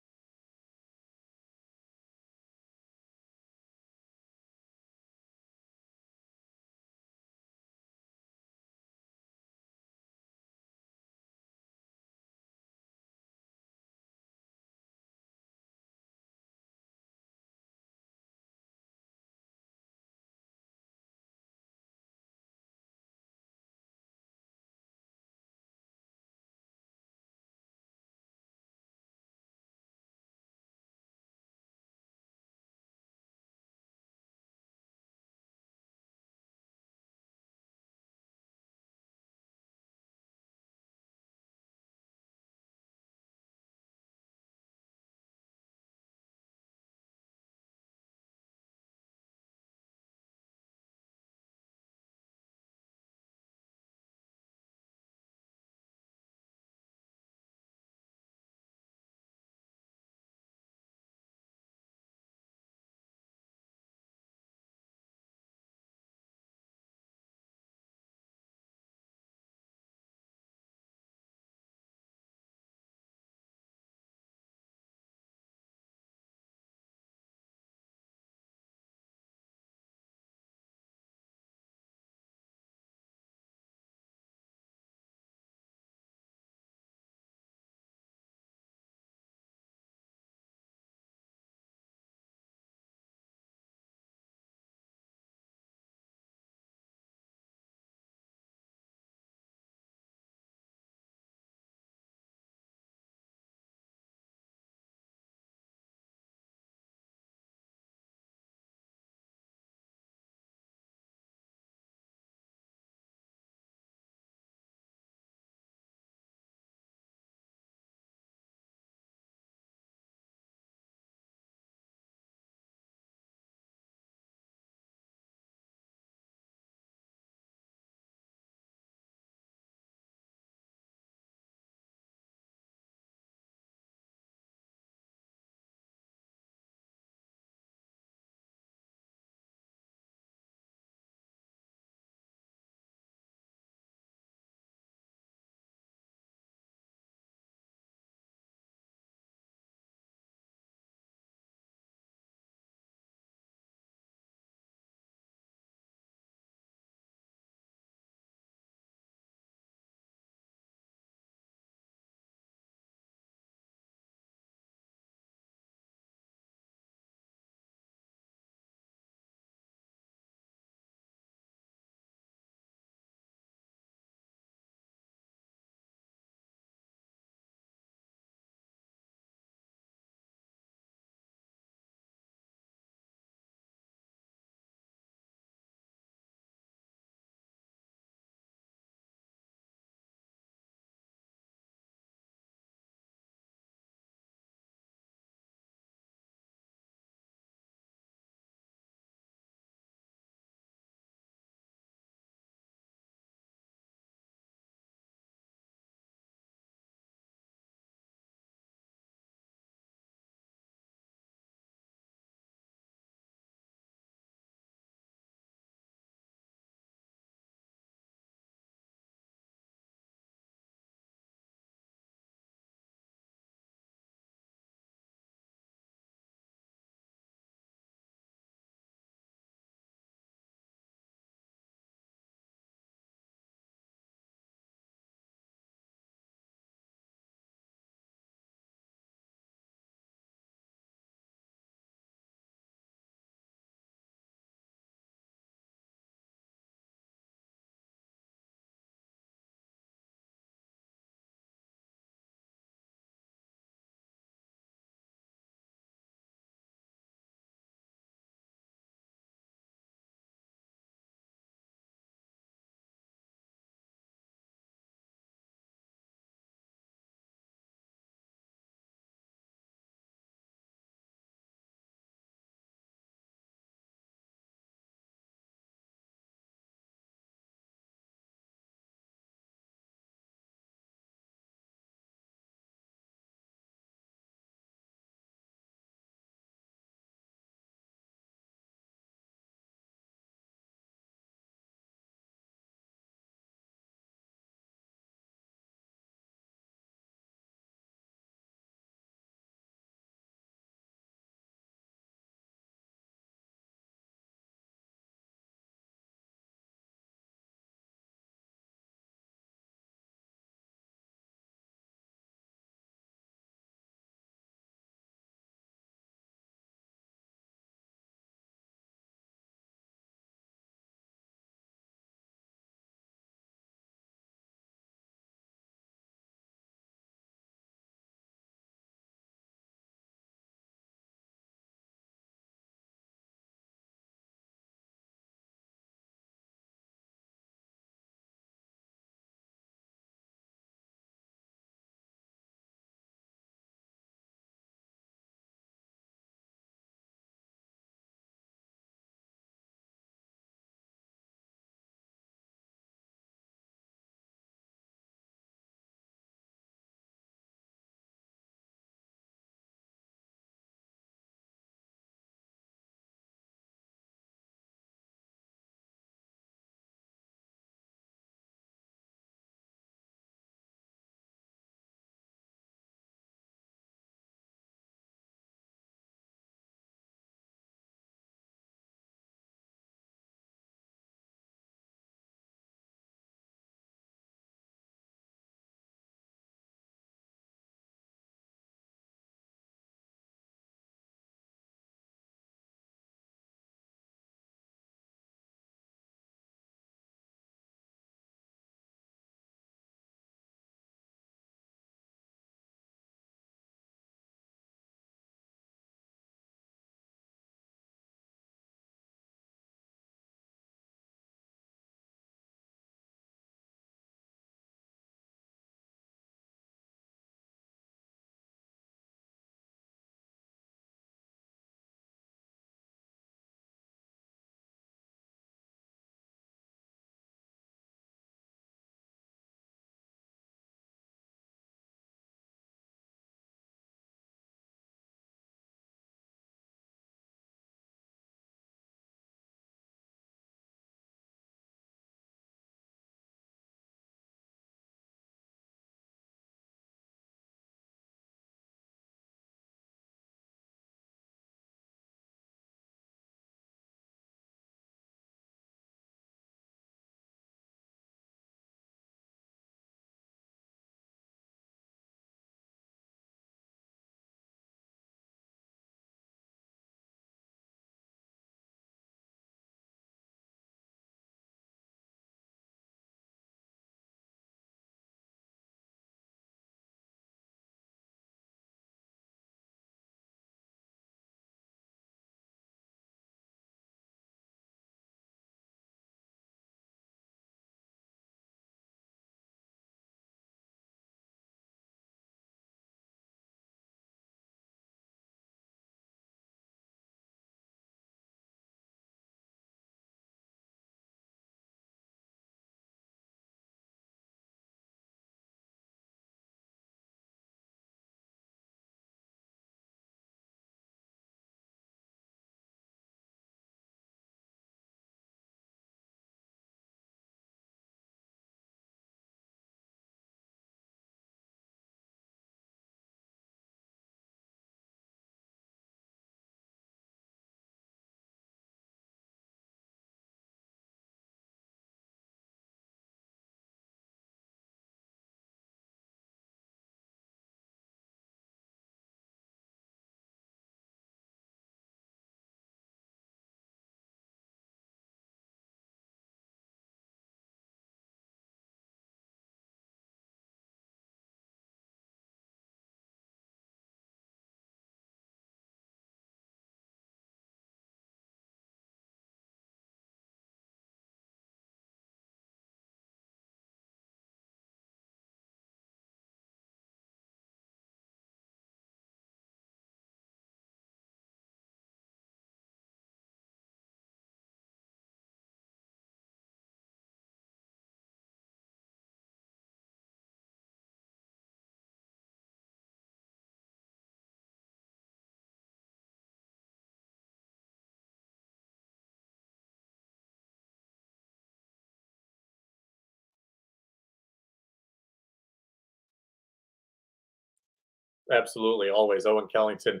Absolutely, always. Owen Kellington,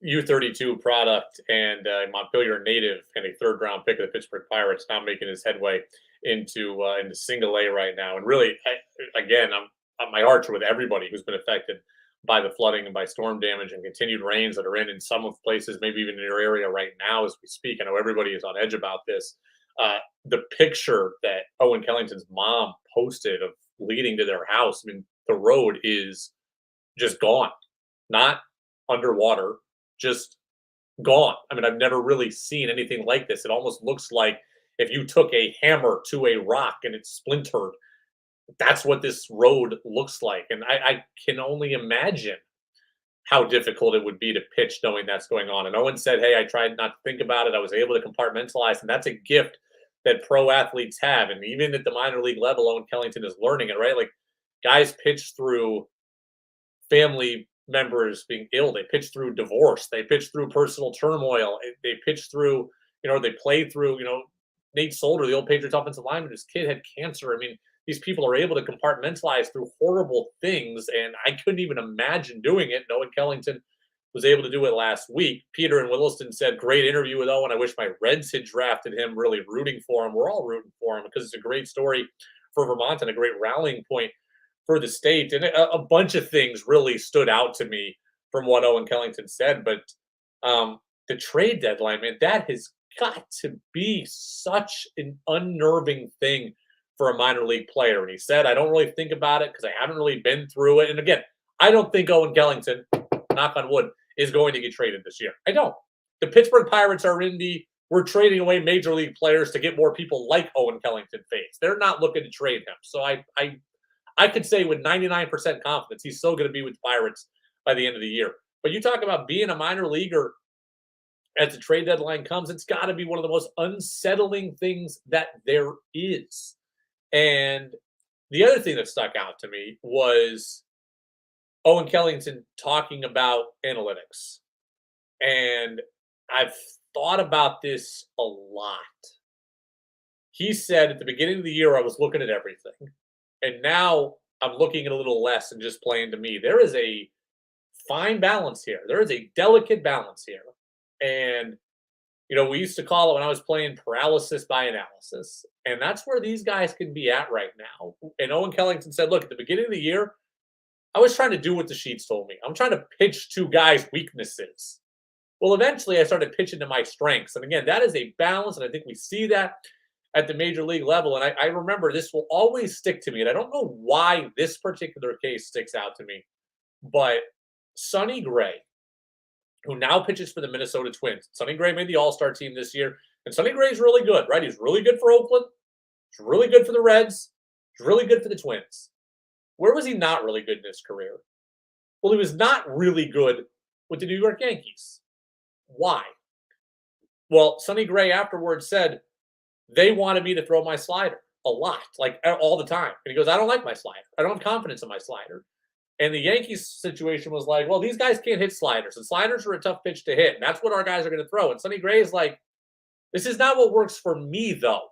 U32 product and Montpelier native, and a third-round pick of the Pittsburgh Pirates, now making his headway into single A right now. And really, again, my hearts are with everybody who's been affected by the flooding and by storm damage and continued rains that are in some of places, maybe even in your area right now as we speak. I know everybody is on edge about this. The picture that Owen Kellington's mom posted of leading to their house, I mean, the road is just gone, not underwater, just gone. I mean, I've never really seen anything like this. It almost looks like if you took a hammer to a rock and it splintered, that's what this road looks like. And I can only imagine how difficult it would be to pitch knowing that's going on. And Owen said, hey, I tried not to think about it. I was able to compartmentalize. And that's a gift that pro athletes have. And even at the minor league level, Owen Kellington is learning it, right? Like guys pitch through family members being ill. They pitch through divorce. They pitch through personal turmoil. They pitch through, they play through, Nate Solder, the old Patriots offensive lineman, his kid had cancer. I mean, these people are able to compartmentalize through horrible things, and I couldn't even imagine doing it. Owen Kellington was able to do it last week. Peter and Williston said, great interview with Owen. I wish my Reds had drafted him, really rooting for him. We're all rooting for him because it's a great story for Vermont and a great rallying point for the state. And a bunch of things really stood out to me from what Owen Kellington said. But the trade deadline, man, that has got to be such an unnerving thing for a minor league player. And he said, I don't really think about it because I haven't really been through it. And again, I don't think Owen Kellington, knock on wood, is going to get traded this year. I don't. The Pittsburgh Pirates are we're trading away major league players to get more people like Owen Kellington phase. They're not looking to trade him. So I could say with 99% confidence, he's still going to be with the Pirates by the end of the year. But you talk about being a minor leaguer as the trade deadline comes, it's got to be one of the most unsettling things that there is. And the other thing that stuck out to me was Owen Kellington talking about analytics. And I've thought about this a lot. He said at the beginning of the year, I was looking at everything. And now I'm looking at a little less and just playing to me. There is a fine balance here. There is a delicate balance here. And we used to call it when I was playing paralysis by analysis. And that's where these guys can be at right now. And Owen Kellington said, look, at the beginning of the year, I was trying to do what the sheets told me. I'm trying to pitch to guys' weaknesses. Well, eventually I started pitching to my strengths. And again, that is a balance. And I think we see that at the major league level. And I remember this will always stick to me. And I don't know why this particular case sticks out to me. But Sonny Gray, who now pitches for the Minnesota Twins. Sonny Gray made the All-Star team this year. And Sonny Gray's really good, right? He's really good for Oakland. He's really good for the Reds. He's really good for the Twins. Where was he not really good in his career? Well, he was not really good with the New York Yankees. Why? Well, Sonny Gray afterwards said, they wanted me to throw my slider a lot, like all the time. And he goes, I don't like my slider. I don't have confidence in my slider. And the Yankees situation was like, well, these guys can't hit sliders. And sliders are a tough pitch to hit. And that's what our guys are going to throw. And Sonny Gray is like, this is not what works for me, though.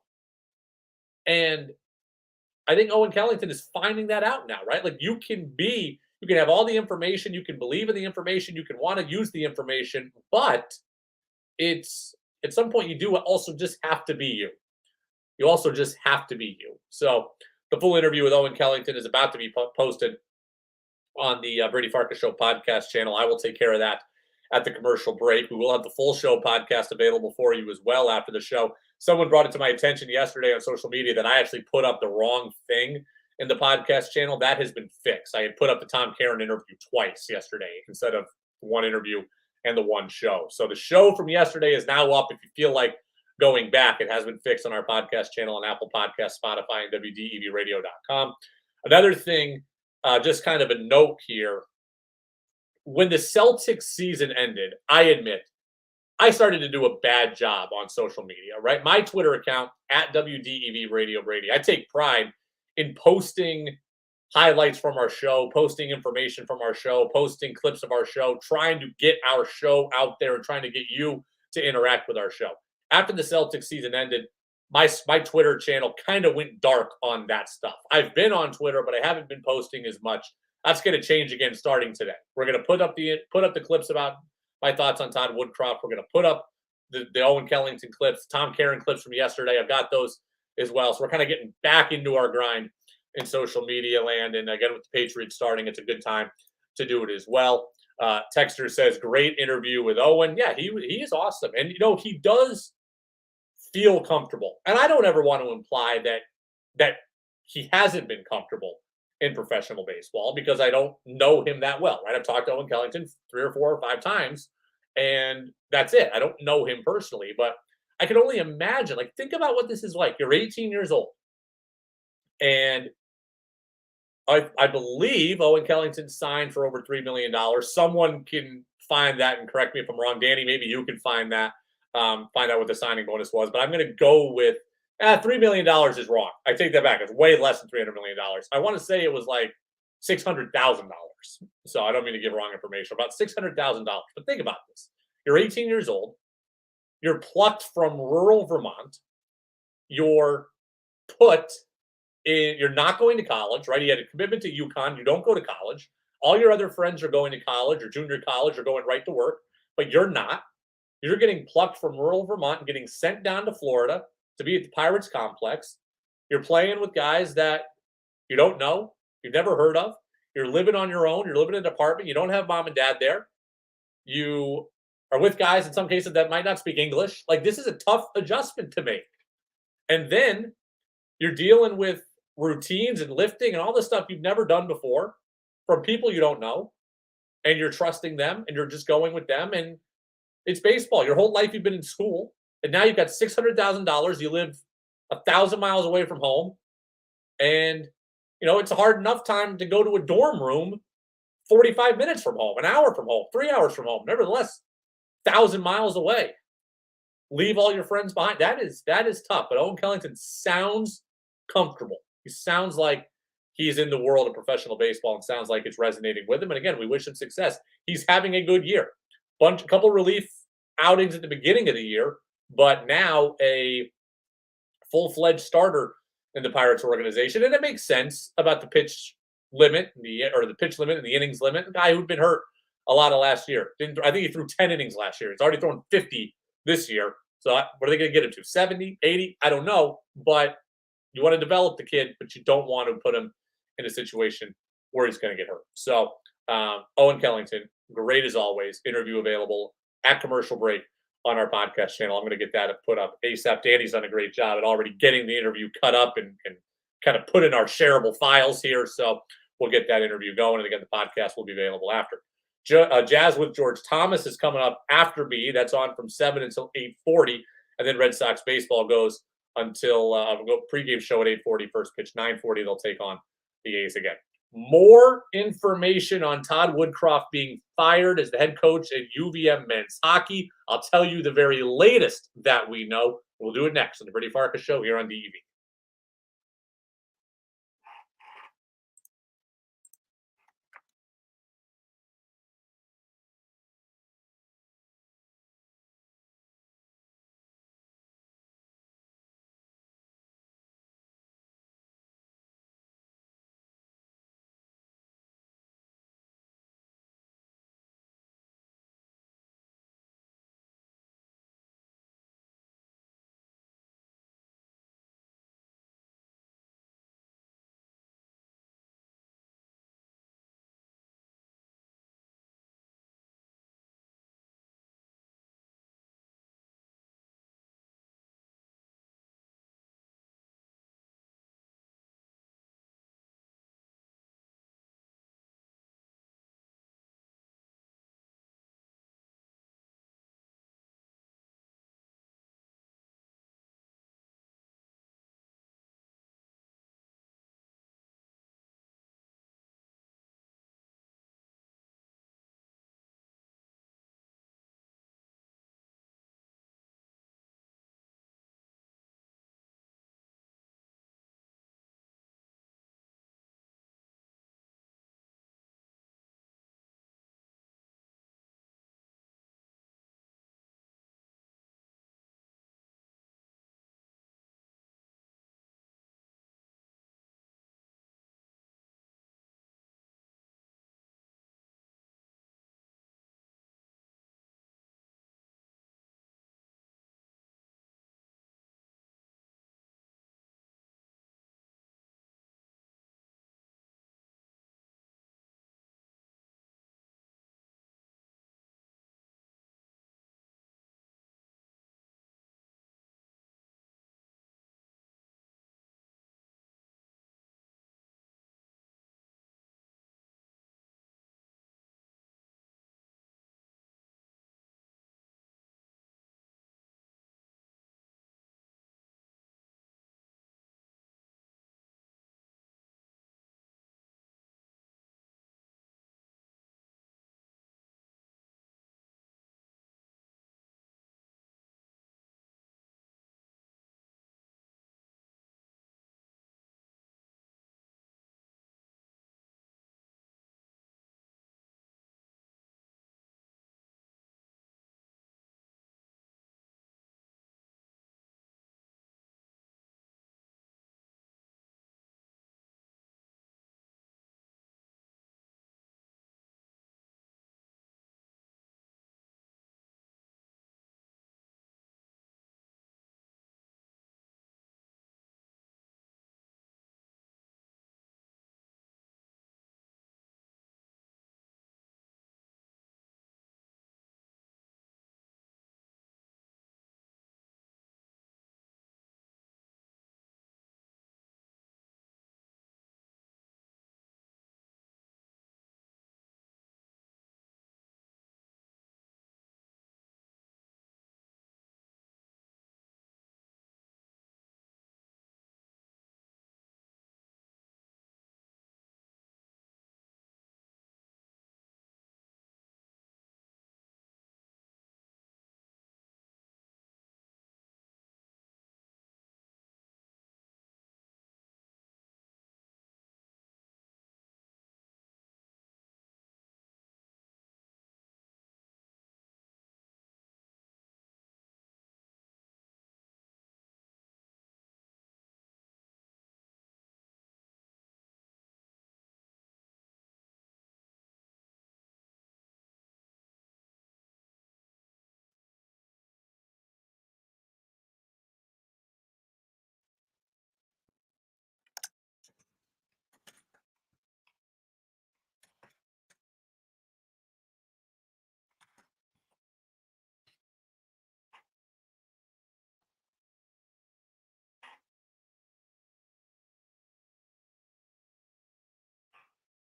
And I think Owen Kellington is finding that out now, right? Like you can have all the information, you can believe in the information, you can want to use the information, but it's at some point you do also just have to be you. You also just have to be you. So the full interview with Owen Kellington is about to be posted on the Brady Farkas Show podcast channel. I will take care of that at the commercial break. We will have the full show podcast available for you as well after the show. Someone brought it to my attention yesterday on social media that I actually put up the wrong thing in the podcast channel. That has been fixed. I had put up the Tom Caron interview twice yesterday instead of one interview and the one show. So the show from yesterday is now up. If you feel like going back, it has been fixed on our podcast channel on Apple Podcasts, Spotify, and WDEVradio.com. Another thing, just kind of a note here. When the Celtics season ended, I admit, I started to do a bad job on social media, right? My Twitter account, at WDEV Radio Brady. I take pride in posting highlights from our show, posting information from our show, posting clips of our show, trying to get our show out there and trying to get you to interact with our show. After the Celtics season ended, my Twitter channel kind of went dark on that stuff. I've been on Twitter, but I haven't been posting as much That's going to change again starting today. We're going to put up the clips about my thoughts on Todd Woodcroft. We're going to put up the Owen Kellington clips, Tom Karen clips from yesterday. I've got those as well. So we're kind of getting back into our grind in social media land. And again, with the Patriots starting, it's a good time to do it as well. Texter says, great interview with Owen. Yeah, he is awesome. And, he does feel comfortable. And I don't ever want to imply that he hasn't been comfortable in professional baseball because I don't know him that well, right? I've talked to Owen Kellington 3 or 4 or 5 times, and that's it. I don't know him personally, but I can only imagine. Like, think about what this is like. You're 18 years old, and I believe Owen Kellington signed for over $3 million. Someone can find that and correct me if I'm wrong. Danny, maybe you can find that, find out what the signing bonus was. But I'm going to go with $3 million is wrong. I take that back. It's way less than $300 million. I want to say it was like $600,000. So I don't mean to give wrong information. About $600,000. But think about this. You're 18 years old. You're plucked from rural Vermont. You're you're not going to college, right? You had a commitment to UConn. You don't go to college. All your other friends are going to college or junior college or going right to work, but you're not. You're getting plucked from rural Vermont and getting sent down to Florida to be at the Pirates complex. You're playing with guys that you don't know, you've never heard of. You're living on your own. You're living in an apartment. You don't have mom and dad there. You are with guys in some cases that might not speak English. Like, this is a tough adjustment to make. And then you're dealing with routines and lifting and all this stuff you've never done before from people you don't know. And you're trusting them and you're just going with them. And it's baseball. Your whole life you've been in school. And now you've got $600,000. You live 1,000 miles away from home. And, it's a hard enough time to go to a dorm room 45 minutes from home, an hour from home, 3 hours from home. Nevertheless, 1,000 miles away. Leave all your friends behind. That is tough. But Owen Kellington sounds comfortable. He sounds like he's in the world of professional baseball and sounds like it's resonating with him. And again, we wish him success. He's having a good year. A couple relief outings at the beginning of the year, but now a full-fledged starter in the Pirates organization. And it makes sense about the pitch limit, the pitch limit and the innings limit. A guy who'd been hurt a lot of last year. I think he threw 10 innings last year. He's already thrown 50 this year. So what are they going to get him to? 70, 80? I don't know. But you want to develop the kid, but you don't want to put him in a situation where he's going to get hurt. So Owen Kellington, great as always. Interview available at commercial break on our podcast channel. I'm going to get that put up ASAP. Danny's done a great job at already getting the interview cut up and kind of put in our shareable files here. So we'll get that interview going. And again, the podcast will be available after. Jazz with George Thomas is coming up after me. That's on from 7 until 8:40. And then Red Sox baseball goes until pregame show at 8:40. First pitch, 9:40. They'll take on the A's again. More information on Todd Woodcroft being fired as the head coach at UVM men's hockey. I'll tell you the very latest that we know. We'll do it next on the Brady Farkas Show here on DEV.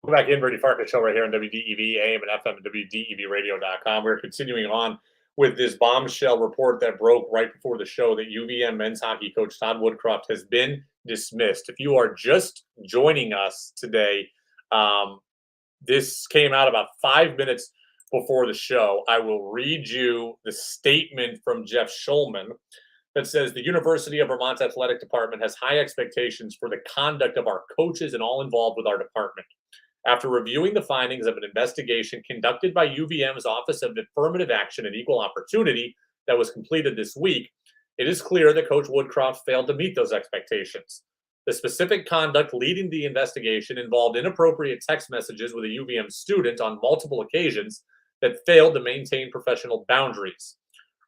We're back in Brady Farkas show right here on WDEV AM and FM and WDEVradio.com. We're continuing on with this bombshell report that broke right before the show that UVM men's hockey coach Todd Woodcroft has been dismissed. If you are just joining us today, this came out about 5 minutes before the show. I will read you the statement from Jeff Schulman that says the University of Vermont's athletic department has high expectations for the conduct of our coaches and all involved with our department. After reviewing the findings of an investigation conducted by UVM's Office of Affirmative Action and Equal Opportunity that was completed this week, it is clear that Coach Woodcroft failed to meet those expectations. The specific conduct leading the investigation involved inappropriate text messages with a UVM student on multiple occasions that failed to maintain professional boundaries.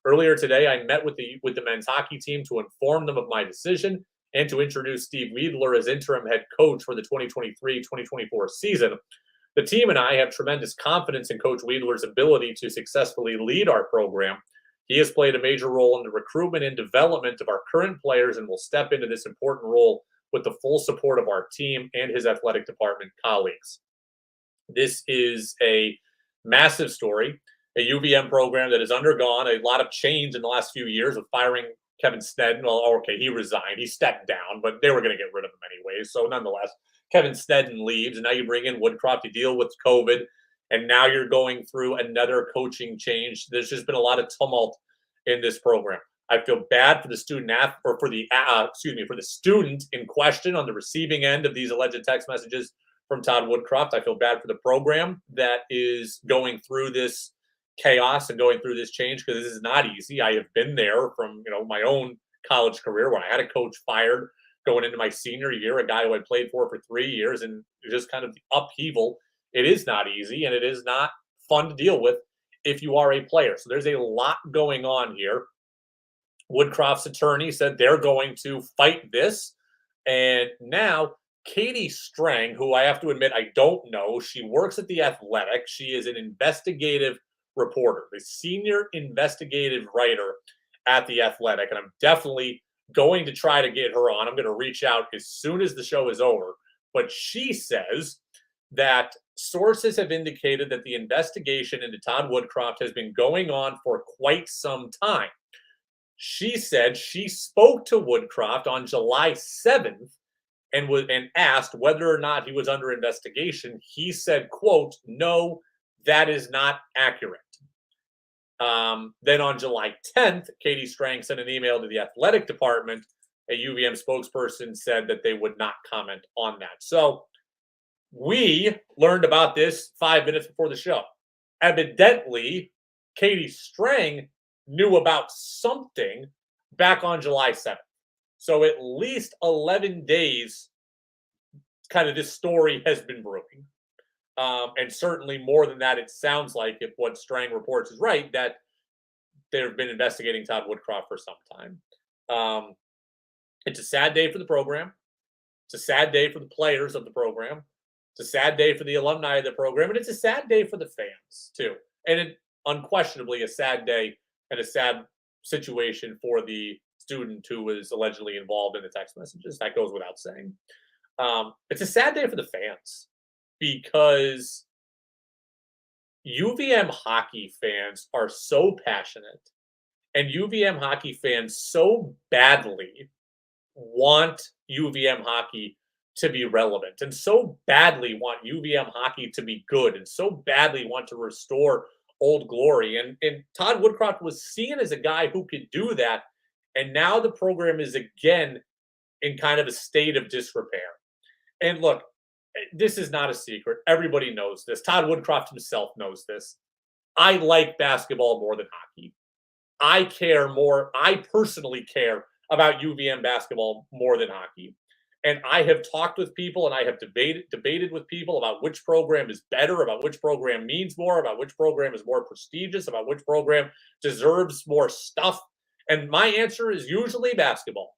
Earlier today, I met with the men's hockey team to inform them of my decision and to introduce Steve Wiedler as interim head coach for the 2023-2024 season. The team and I have tremendous confidence in Coach Wiedler's ability to successfully lead our program. He has played a major role in the recruitment and development of our current players and will step into this important role with the full support of our team and his athletic department colleagues. This is a massive story, a UVM program that has undergone a lot of change in the last few years with firing Kevin Sneddon. Well, okay, he resigned. He stepped down, but they were going to get rid of him anyways. So nonetheless, Kevin Sneddon leaves, and now you bring in Woodcroft to deal with COVID, and now you're going through another coaching change. There's just been a lot of tumult in this program. I feel bad for the student for the student in question on the receiving end of these alleged text messages from Todd Woodcroft. I feel bad for the program that is going through this chaos and going through this change, because this is not easy. I have been there from my own college career where I had a coach fired going into my senior year, a guy who I played for 3 years, and just kind of the upheaval. It is not easy, and it is not fun to deal with if you are a player. So there's a lot going on here. Woodcroft's attorney said they're going to fight this, and now Katie Strang, who I have to admit I don't know, she works at The Athletic. She is an investigative reporter, the senior investigative writer at The Athletic, and I'm definitely going to try to get her on. I'm going to reach out as soon as the show is over. But she says that sources have indicated that the investigation into Todd Woodcroft has been going on for quite some time. She said she spoke to Woodcroft on July 7th and asked whether or not he was under investigation. He said, quote, "No, that is not accurate." Then on July 10th, Katie Strang sent an email to the athletic department. A UVM spokesperson said that they would not comment on that. So we learned about this 5 minutes before the show. Evidently, Katie Strang knew about something back on July 7th. So at least 11 days, kind of this story has been brewing. And certainly more than that, it sounds like, if what Strang reports is right, that they've been investigating Todd Woodcroft for some time. It's a sad day for the program. It's a sad day for the players of the program. It's a sad day for the alumni of the program. And it's a sad day for the fans, too. And unquestionably a sad day and a sad situation for the student who was allegedly involved in the text messages. That goes without saying. It's a sad day for the fans, because UVM hockey fans are so passionate, and UVM hockey fans so badly want UVM hockey to be relevant, and so badly want UVM hockey to be good, and so badly want to restore old glory. And Todd Woodcroft was seen as a guy who could do that, and now the program is again in kind of a state of disrepair. And look, this is not a secret. Everybody knows this. Todd Woodcroft himself knows this. I like basketball more than hockey. I personally care about UVM basketball more than hockey. And I have talked with people, and I have debated with people about which program is better, about which program means more, about which program is more prestigious, about which program deserves more stuff. And my answer is usually basketball.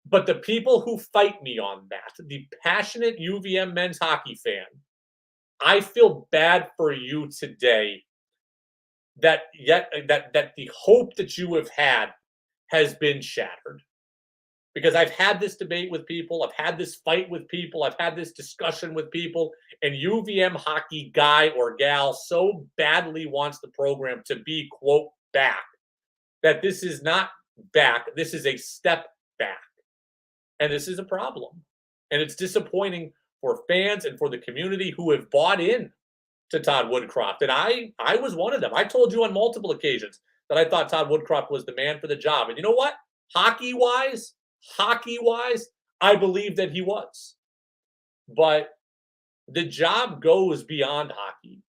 But the people who fight me on that, the passionate UVM men's hockey fan, I feel bad for you today that the hope that you have had has been shattered. because I've had this debate with people, I've had this fight with people, I've had this discussion with people, and UVM hockey guy or gal so badly wants the program to be, quote, back, that this is not back, this is a step back. And this is a problem. And it's disappointing for fans and for the community who have bought in to Todd Woodcroft. And I was one of them. I told you on multiple occasions that I thought Todd Woodcroft was the man for the job. And you know what? Hockey-wise, I believe that he was. But the job goes beyond hockey.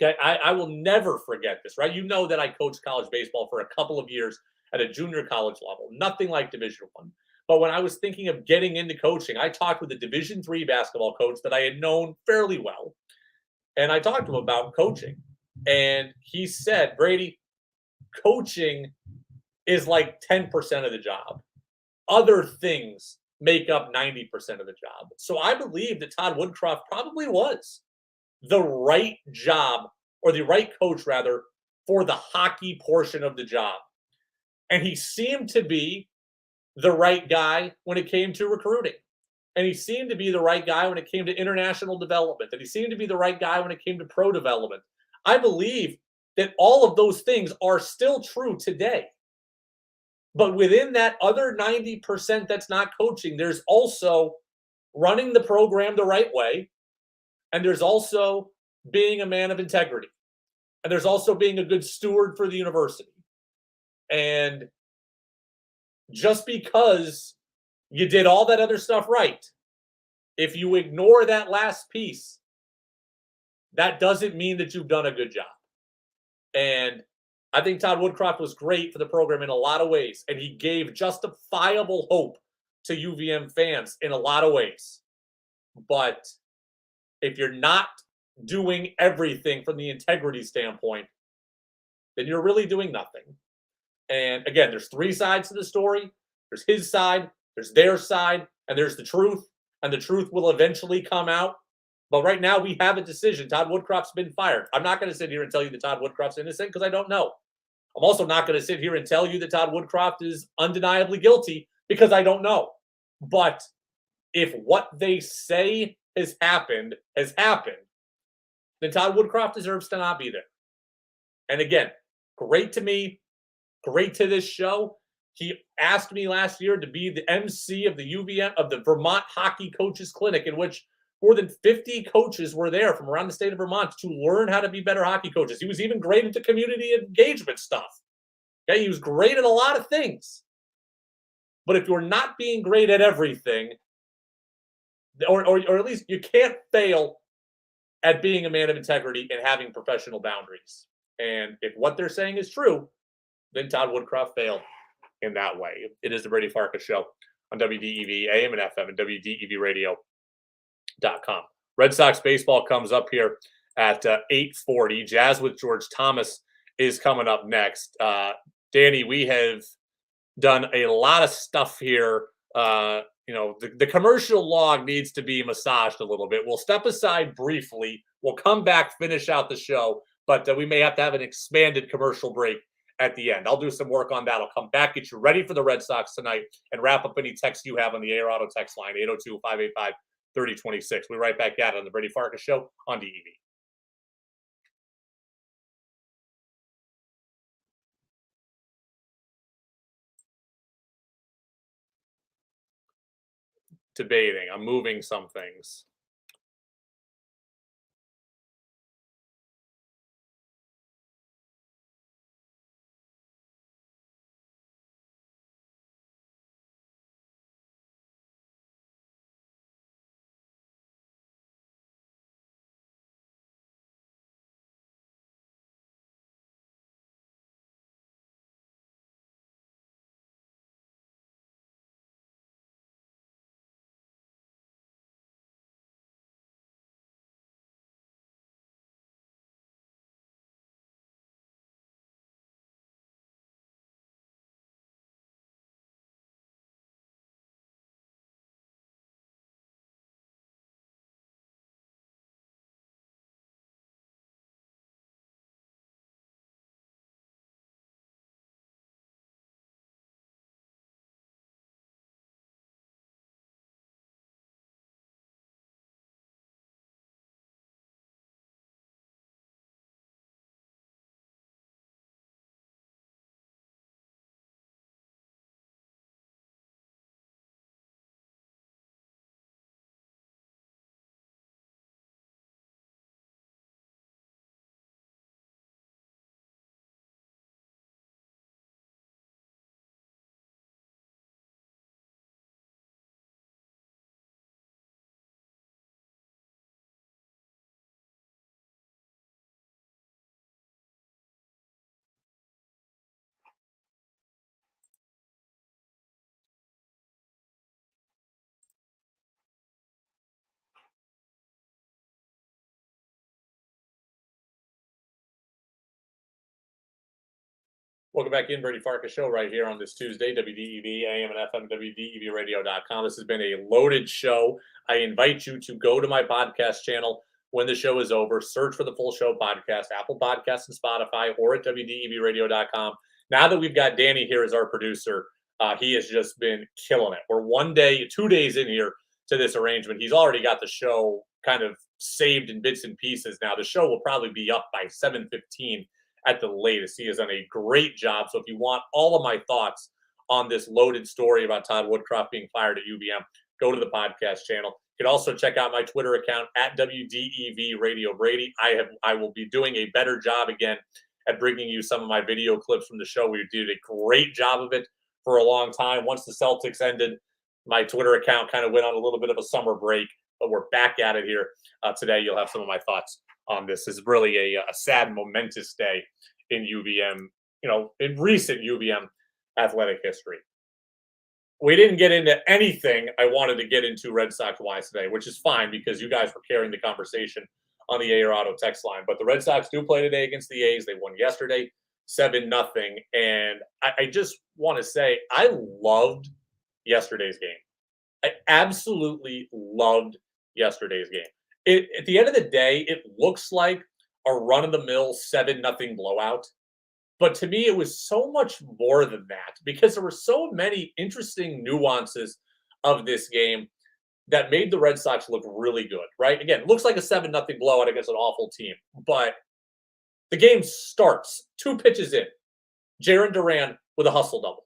Okay, I will never forget this, right? You know that I coached college baseball for a couple of years at a junior college level, nothing like Division I. But when I was thinking of getting into coaching, I talked with a Division III basketball coach that I had known fairly well. And I talked to him about coaching. And he said, Brady, coaching is like 10% of the job. Other things make up 90% of the job. So I believe that Todd Woodcroft probably was the right job, or the right coach rather, for the hockey portion of the job. And he seemed to be the right guy when it came to recruiting. And he seemed to be the right guy when it came to international development. And he seemed to be the right guy when it came to pro development. I believe that all of those things are still true today. But within that other 90% that's not coaching, there's also running the program the right way. And there's also being a man of integrity. And there's also being a good steward for the university. And just because you did all that other stuff right, if you ignore that last piece, that doesn't mean that you've done a good job. And I think Todd Woodcroft was great for the program in a lot of ways, and he gave justifiable hope to UVM fans in a lot of ways. But if you're not doing everything from the integrity standpoint, then you're really doing nothing. And again, there's three sides to the story. There's his side, there's their side, and there's the truth. And the truth will eventually come out. But right now, we have a decision. Todd Woodcroft's been fired. I'm not going to sit here and tell you that Todd Woodcroft's innocent because I don't know. I'm also not going to sit here and tell you that Todd Woodcroft is undeniably guilty because I don't know. But if what they say has happened, then Todd Woodcroft deserves to not be there. And again, great to me, great to this show. He asked me last year to be the MC of the UVM, of the Vermont Hockey Coaches Clinic, in which more than 50 coaches were there from around the state of Vermont to learn how to be better hockey coaches. He was even great at the community engagement stuff. Okay, he was great at a lot of things. But if you're not being great at everything, or at least you can't fail at being a man of integrity and having professional boundaries. And if what they're saying is true, then Todd Woodcroft failed in that way. It is the Brady Farkas Show on WDEV, AM and FM, and WDEVradio.com. Red Sox baseball comes up here at 8:40. Jazz with George Thomas is coming up next. Danny, we have done a lot of stuff here. The commercial log needs to be massaged a little bit. We'll step aside briefly. We'll come back, finish out the show, but we may have to have an expanded commercial break at the end. I'll do some work on that. I'll come back, get you ready for the Red Sox tonight, and wrap up any text you have on the Air Auto text line, 802-585-3026. We'll be right back at it on the Brady Farkas Show on DEV. Debating. I'm moving some things. Welcome back in, Brady Farkas Show right here on this Tuesday, WDEV, AM and FM, WDEVradio.com. This has been a loaded show. I invite you to go to my podcast channel when the show is over. Search for the full show podcast, Apple Podcasts and Spotify, or at WDEVradio.com. Now that we've got Danny here as our producer, he has just been killing it. We're 2 days in here to this arrangement. He's already got the show kind of saved in bits and pieces now. The show will probably be up by 7:15 at the latest. He has done a great job. So if you want all of my thoughts on this loaded story about Todd Woodcroft being fired at UVM, go to the podcast channel. You can also check out my Twitter account at WDEV Radio Brady. I will be doing a better job again at bringing you some of my video clips from the show. We did a great job of it for a long time. Once the Celtics ended, my Twitter account kind of went on a little bit of a summer break, but we're back at it here today. You'll have some of my thoughts on this. This is really a sad, momentous day in UVM, in recent UVM athletic history. We didn't get into anything I wanted to get into Red Sox-wise today, which is fine because you guys were carrying the conversation on the AR Auto text line. But the Red Sox do play today against the A's. They won yesterday, 7-0. And I just want to say I loved yesterday's game. I absolutely loved yesterday's game. At the end of the day, it looks like a run-of-the-mill 7-0 blowout. But to me, it was so much more than that because there were so many interesting nuances of this game that made the Red Sox look really good, right? Again, it looks like a 7-0 blowout against an awful team. But the game starts 2 pitches in. Jarren Duran with a hustle double.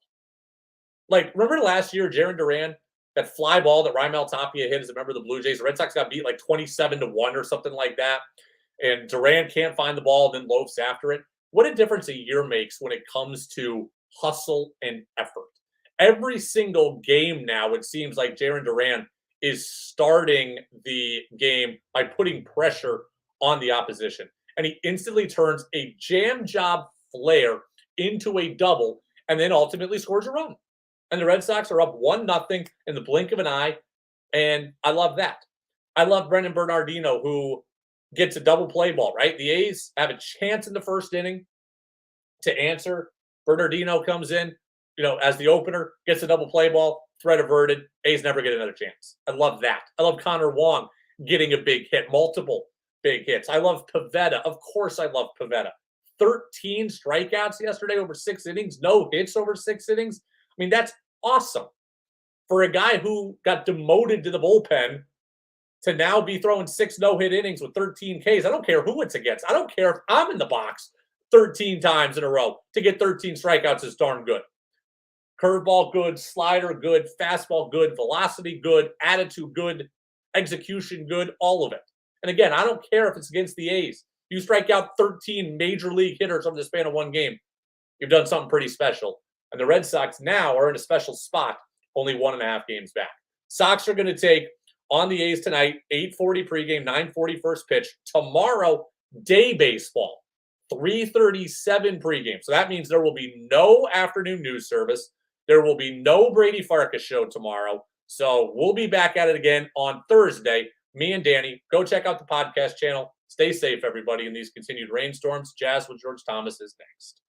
Like, remember last year, Jarren Duran, that fly ball that Raimel Tapia hit as a member of the Blue Jays? The Red Sox got beat like 27-1 or something like that. And Duran can't find the ball and then loafs after it. What a difference a year makes when it comes to hustle and effort. Every single game now, it seems like Jarren Duran is starting the game by putting pressure on the opposition. And he instantly turns a jam job flare into a double and then ultimately scores a run. And the Red Sox are up 1-0 in the blink of an eye. And I love that. I love Brendan Bernardino, who gets a double play ball, right? The A's have a chance in the first inning to answer. Bernardino comes in, as the opener, gets a double play ball, threat averted. A's never get another chance. I love that. I love Connor Wong getting a big hit, multiple big hits. I love Pivetta. Of course I love Pivetta. 13 strikeouts yesterday over 6 innings, no hits over 6 innings. I mean, that's awesome for a guy who got demoted to the bullpen to now be throwing 6 no-hit innings with 13 Ks. I don't care who it's against. I don't care if I'm in the box 13 times in a row. To get 13 strikeouts is darn good. Curveball good, slider good, fastball good, velocity good, attitude good, execution good, all of it. And again, I don't care if it's against the A's. You strike out 13 major league hitters over the span of one game, you've done something pretty special. And the Red Sox now are in a special spot, only 1.5 games back. Sox are going to take on the A's tonight, 8:40 pregame, 9:40 first pitch. Tomorrow, day baseball, 3:37 pregame. So that means there will be no afternoon news service. There will be no Brady Farkas show tomorrow. So we'll be back at it again on Thursday. Me and Danny, go check out the podcast channel. Stay safe, everybody, in these continued rainstorms. Jazz with George Thomas is next.